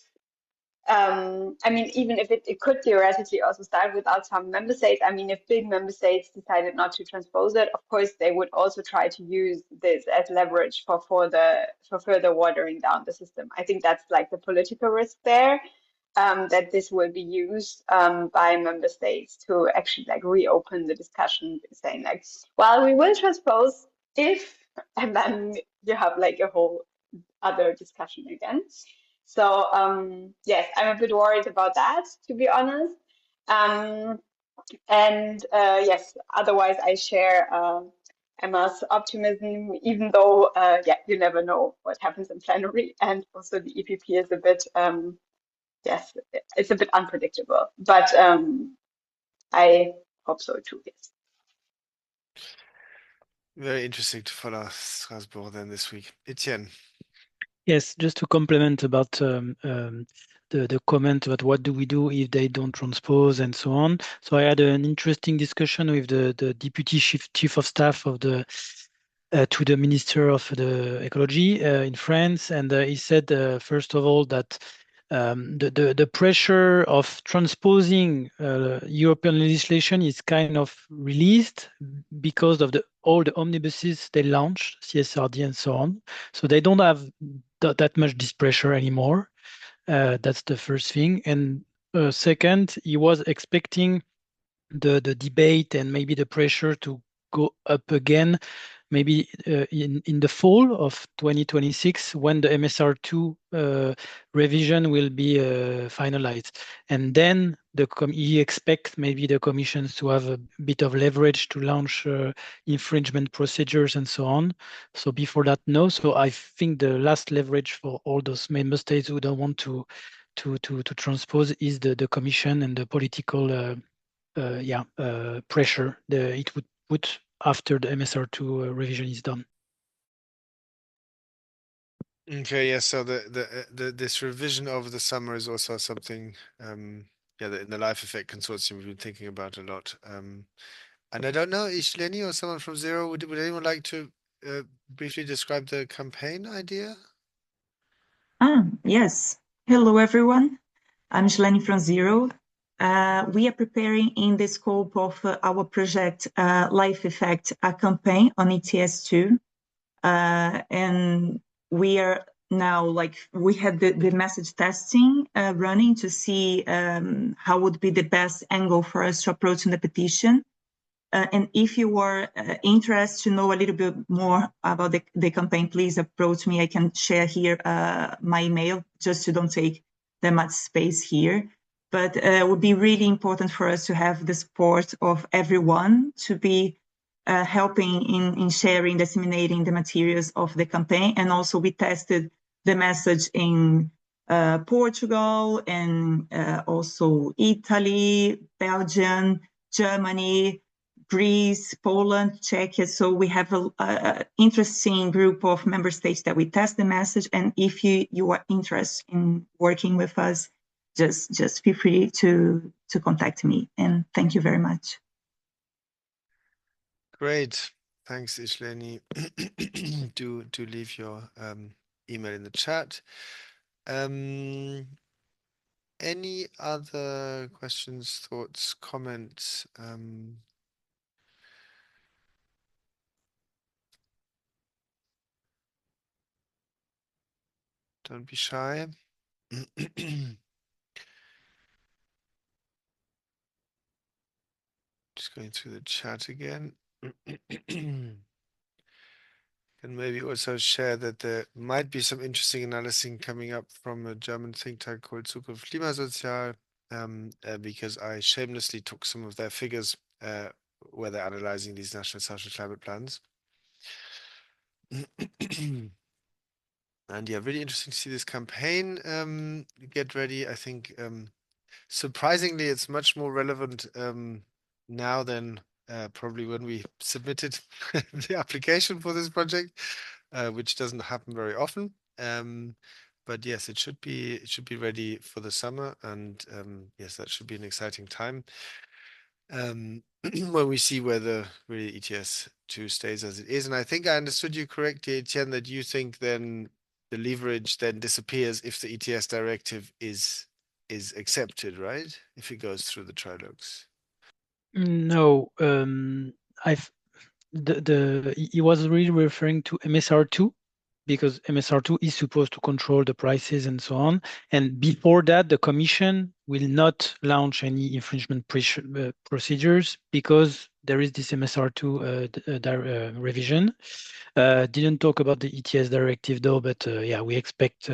I mean, even if it could theoretically also start without some member states. I mean, if big member states decided not to transpose it, of course, they would also try to use this as leverage for further watering down the system. I think that's like the political risk there, that this will be used by member states to actually like reopen the discussion, saying like, well, we will transpose if, and then you have like a whole other discussion again. So yes, I'm a bit worried about that, to be honest. And yes, otherwise I share Emma's optimism, even though yeah, you never know what happens in plenary, and also the EPP is a bit yes, it's a bit unpredictable. But I hope so too. Yes. Very interesting to follow Strasbourg then this week. Etienne. Yes, just to complement about the comment about what do we do if they don't transpose and so on. So I had an interesting discussion with the deputy chief of staff of the to the Minister of the Ecology in France, and he said first of all that the pressure of transposing European legislation is kind of released because of all the omnibuses they launched, CSRD and so on. So they don't have that much this pressure anymore. That's the first thing. And second, he was expecting the debate and maybe the pressure to go up again, maybe in the fall of 2026 when the MSR2 revision will be finalized. And then he expects maybe the commissions to have a bit of leverage to launch infringement procedures and so on. So before that, no. So I think the last leverage for all those member states who don't want to transpose is the commission and the political pressure it would put after the MSR2 revision is done. Okay, yeah. So this revision over the summer is also something, yeah, in the Life Effect Consortium we've been thinking about a lot. And I don't know, Ishleni or someone from Zero, would anyone like to briefly describe the campaign idea? Yes. Hello, everyone. I'm Shleni from Zero. We are preparing in the scope of our project Life Effect, a campaign on ETS2. And we are now we had the message testing running to see how would be the best angle for us to approach in the petition. And if you are interested to know a little bit more about the campaign, please approach me. I can share here my email just to don't take that much space here. But it would be really important for us to have the support of everyone to be helping in sharing, disseminating the materials of the campaign. And also we tested the message in Portugal and also Italy, Belgium, Germany, Greece, Poland, Czechia. So we have an interesting group of member states that we test the message. And if you are interested in working with us, just feel free to contact me. And thank you very much. Great. Thanks, Ishleni. Do leave your email in the chat. Any other questions, thoughts, comments? Don't be shy. Just going through the chat again. And maybe also share that there might be some interesting analysis coming up from a German think tank called Zukunft Klimasozial, because I shamelessly took some of their figures where they're analyzing these national social climate plans. And yeah, really interesting to see this campaign get ready. I think surprisingly, it's much more relevant now than probably when we submitted the application for this project, which doesn't happen very often. But yes, it should be ready for the summer, and yes, that should be an exciting time. When we see whether really ETS2 stays as it is. And I think I understood you correctly, Etienne, that you think then the leverage then disappears if the ETS directive is accepted, right? If it goes through the trilogues. No, I've he was really referring to MSR2 because MSR2 is supposed to control the prices and so on. And before that, the Commission will not launch any infringement procedures because there is this MSR2 revision. Didn't talk about the ETS directive though, but yeah, we expect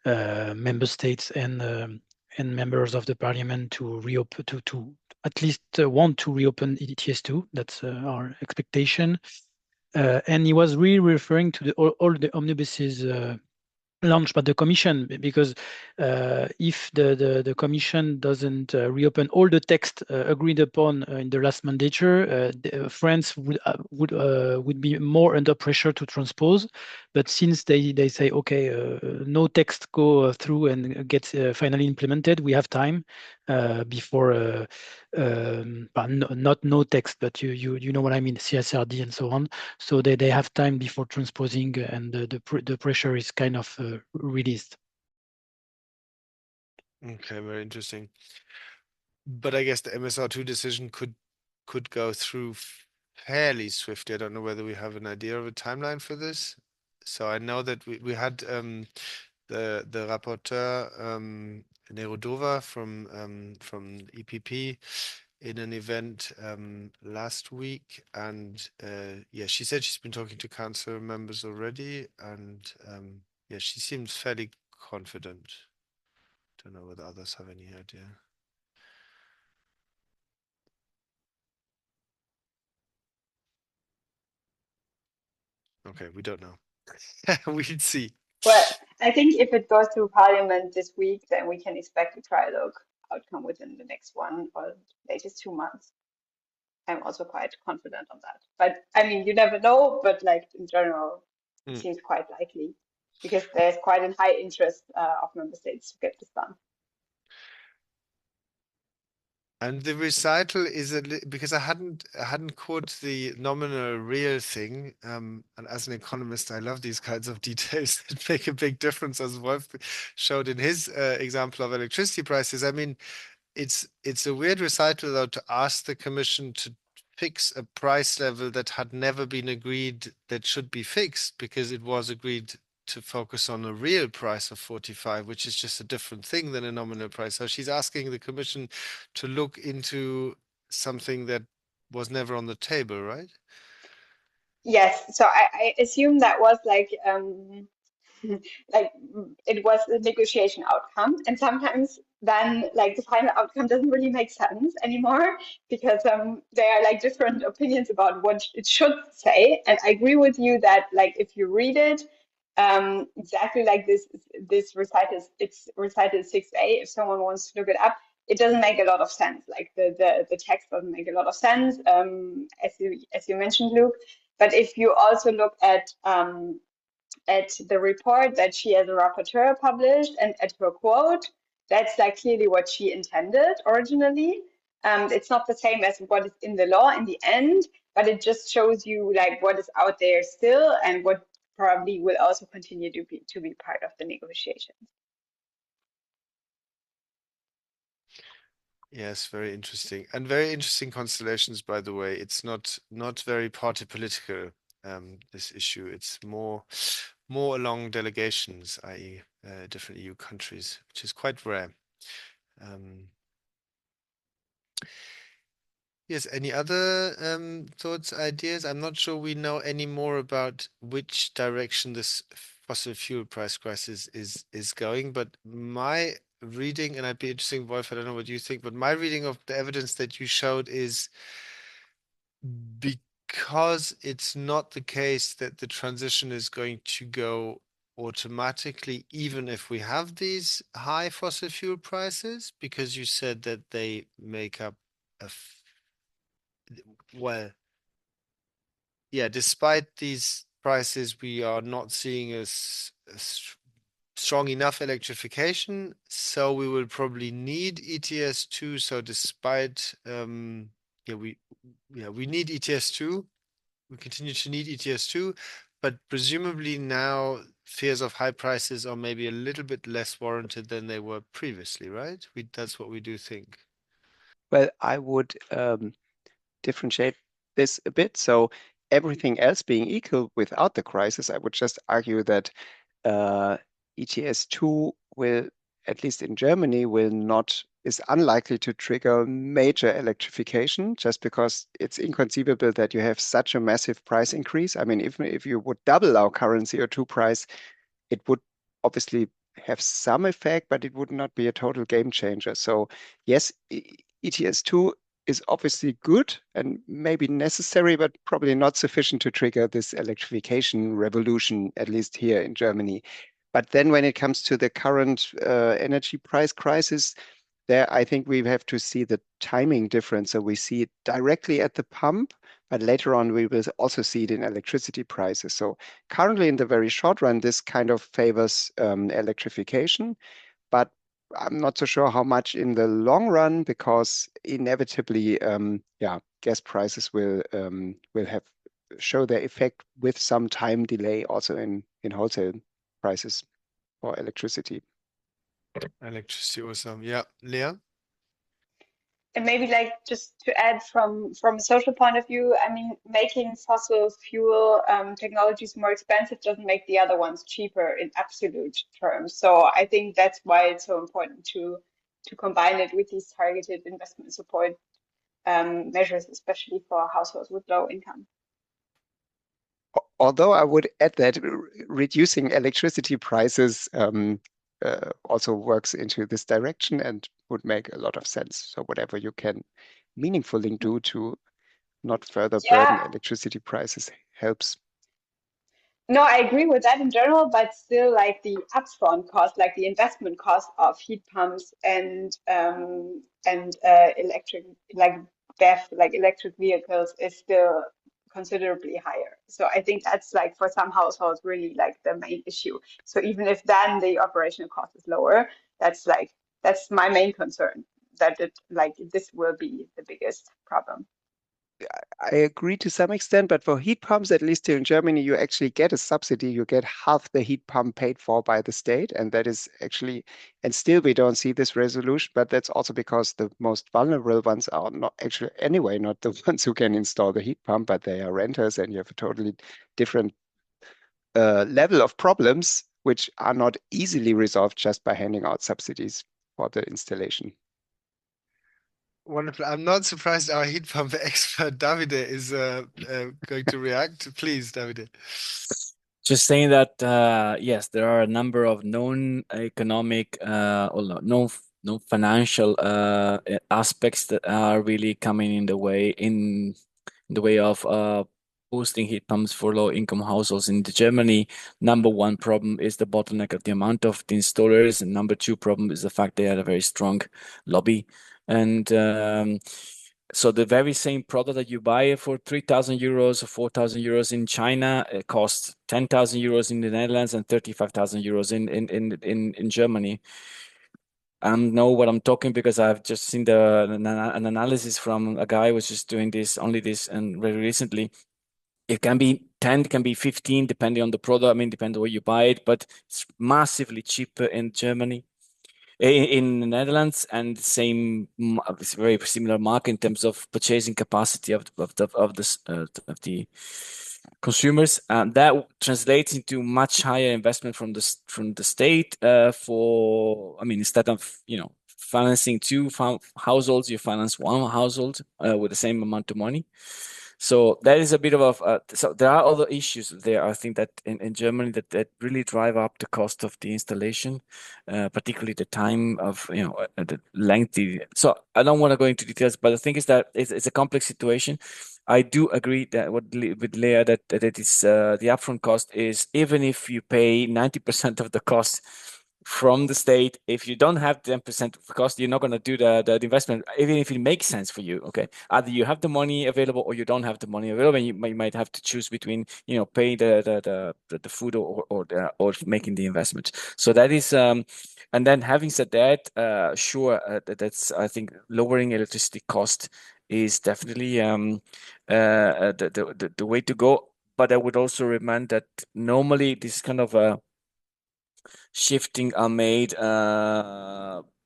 member states and members of the parliament to reopen to at least want to reopen ETS2. That's our expectation. And he was really referring to all the omnibuses launched by the Commission, because if the Commission doesn't reopen all the text agreed upon in the last mandature, France would be more under pressure to transpose. But since they say, okay, no text go through and gets finally implemented, we have time before, not no text, but you know what I mean, CSRD and so on. So they have time before transposing, and the pressure is kind of released. Okay, very interesting. But I guess the MSR2 decision could go through fairly swiftly. I don't know whether we have an idea of a timeline for this. So I know that we had the rapporteur Nerodova from EPP in an event last week, and yeah, she said she's been talking to council members already, and yeah, she seems fairly confident. Don't know whether others have any idea. Okay, we don't know. We'll see. Well, I think if it goes through Parliament this week, then we can expect a trilogue outcome within the next 1 or latest 2 months. I'm also quite confident on that. But I mean, you never know, but like in general, it seems quite likely because there's quite a high interest of member states to get this done. And the recital is because I hadn't caught the nominal real thing. And as an economist, I love these kinds of details that make a big difference, as Wolf showed in his example of electricity prices. I mean, it's a weird recital though to ask the Commission to fix a price level that had never been agreed that should be fixed, because it was agreed to focus on a real price of 45, which is just a different thing than a nominal price. So she's asking the Commission to look into something that was never on the table, right? Yes, so I assume that was like like it was a negotiation outcome, and sometimes then like the final outcome doesn't really make sense anymore because there are like different opinions about what it should say. And I agree with you that like if you read it exactly like this recital, it's recital 6a, if someone wants to look it up, it doesn't make a lot of sense. Like the text doesn't make a lot of sense, as you mentioned, Luke. But if you also look at the report that she as a rapporteur published and at her quote, that's like clearly what she intended originally. It's not the same as what is in the law in the end, but it just shows you like what is out there still and what probably will also continue to be part of the negotiations. Yes, very interesting. And very interesting constellations, by the way. It's not very party political, this issue. It's more along delegations, i.e. Different EU countries, which is quite rare. Yes, any other thoughts, ideas? I'm not sure we know any more about which direction this fossil fuel price crisis is going, but my reading, and I'd be interested, Wolf, I don't know what you think, but my reading of the evidence that you showed is because it's not the case that the transition is going to go automatically, even if we have these high fossil fuel prices, because you said that they make up well, yeah, despite these prices, we are not seeing a strong enough electrification, so we will probably need ETS2. So despite yeah, we need ETS2. We continue to need ETS2, but presumably now fears of high prices are maybe a little bit less warranted than they were previously, right? That's what we do think. Well, I would differentiate this a bit. So everything else being equal without the crisis, I would just argue that ETS2 will, at least in Germany, is unlikely to trigger major electrification just because it's inconceivable that you have such a massive price increase. I mean, even if you would double our current CO2 price, it would obviously have some effect, but it would not be a total game changer. So yes, ETS2 is obviously good and maybe necessary, but probably not sufficient to trigger this electrification revolution, at least here in Germany. But then when it comes to the current energy price crisis, there I think we have to see the timing difference. So we see it directly at the pump, but later on we will also see it in electricity prices. So currently in the very short run, this kind of favors electrification, but I'm not so sure how much in the long run because inevitably, yeah, gas prices will have show their effect with some time delay also in wholesale prices for electricity. Electricity or some, yeah, Leah. And maybe like just to add from a social point of view, I mean, making fossil fuel technologies more expensive doesn't make the other ones cheaper in absolute terms. So I think that's why it's so important to combine it with these targeted investment support measures, especially for households with low income. Although I would add that reducing electricity prices also works into this direction and would make a lot of sense. So whatever you can meaningfully do to not further burden Yeah, electricity prices helps. no, I agree with that in general, but still, like the upfront cost, like the investment cost of heat pumps and electric, like BEV, like electric vehicles, is still considerably higher. So I think that's like for some households really like the main issue. So even if then the operational cost is lower, that's my main concern, that it like this will be the biggest problem. I agree to some extent, but for heat pumps, at least here in Germany, you actually get a subsidy. You get half the heat pump paid for by the state. And that is actually, and still we don't see this resolution, but that's also because the most vulnerable ones are not actually anyway, not the ones who can install the heat pump, but they are renters and you have a totally different level of problems, which are not easily resolved just by handing out subsidies for the installation. Wonderful. I'm not surprised our heat pump expert Davide is going to react. Please, Davide. Just saying that yes, there are a number of known economic or known financial aspects that are really coming in the way of boosting heat pumps for low income households in Germany. Number one problem is the bottleneck of the amount of the installers, and number two problem is the fact they had a very strong lobby. And so the very same product that you buy for 3,000 euros or 4,000 euros in China, it costs 10,000 euros in the Netherlands and 35,000 euros in Germany. I know what I'm talking because I've just seen an analysis from a guy who was just doing only this, and very recently. It can be 10, it can be 15, depending on the product. I mean, depending on where you buy it, but it's massively cheaper in Germany, in the Netherlands, and it's a very similar market in terms of purchasing capacity of the consumers. That translates into much higher investment from the state I mean, instead of financing two households, you finance one household with the same amount of money. So that is a bit of so there are other issues there. I think that in Germany that really drive up the cost of the installation, particularly the time of the lengthy. So I don't want to go into details, but the thing is that it's a complex situation. I do agree that with Leah that it is the upfront cost is, even if you pay 90% of the cost from the state. If you don't have 10% of cost, you're not going to do the investment, even if it makes sense for you. Okay, either you have the money available or you don't have the money available, and you might have to choose between, you know, pay the food or making the investment. So that is and then having said that, sure, that's, I think lowering electricity cost is definitely the way to go. But I would also remind that normally this kind of shifting are made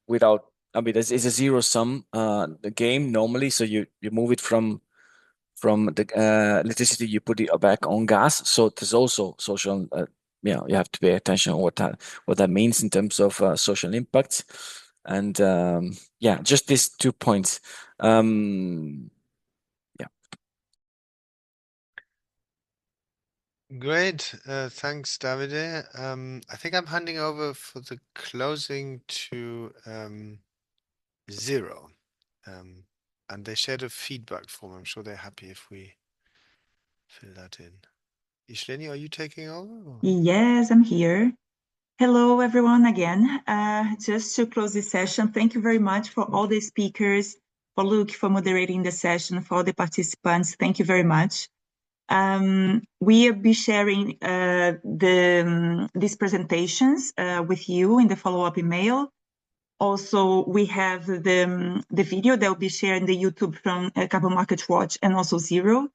without. I mean, it's a zero sum the game normally. So you move it from the electricity, you put it back on gas. So there's also social. You have to pay attention on what that means in terms of social impacts. And yeah, just these 2 points. Yeah. Great. Thanks, Davide. I think I'm handing over for the closing to Zero. And they shared a feedback form. I'm sure they're happy if we fill that in. Ishleni, are you taking over? Or? Yes, I'm here. Hello, everyone, again. Just to close this session, thank you very much for all the speakers, for Luke for moderating the session, for all the participants. Thank you very much. We'll be sharing these presentations with you in the follow-up email. Also, we have the video that will be shared in the YouTube from Carbon Market Watch and also Zero.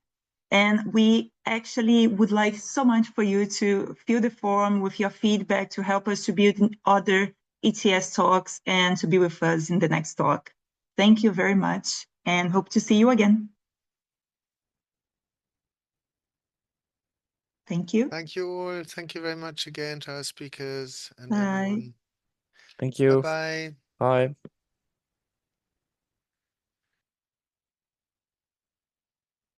And we actually would like so much for you to fill the form with your feedback to help us to build other ETS talks and to be with us in the next talk. Thank you very much and hope to see you again. Thank you. Thank you all. Thank you very much again to our speakers and Bye. everyone. Thank you. Bye-bye. Bye.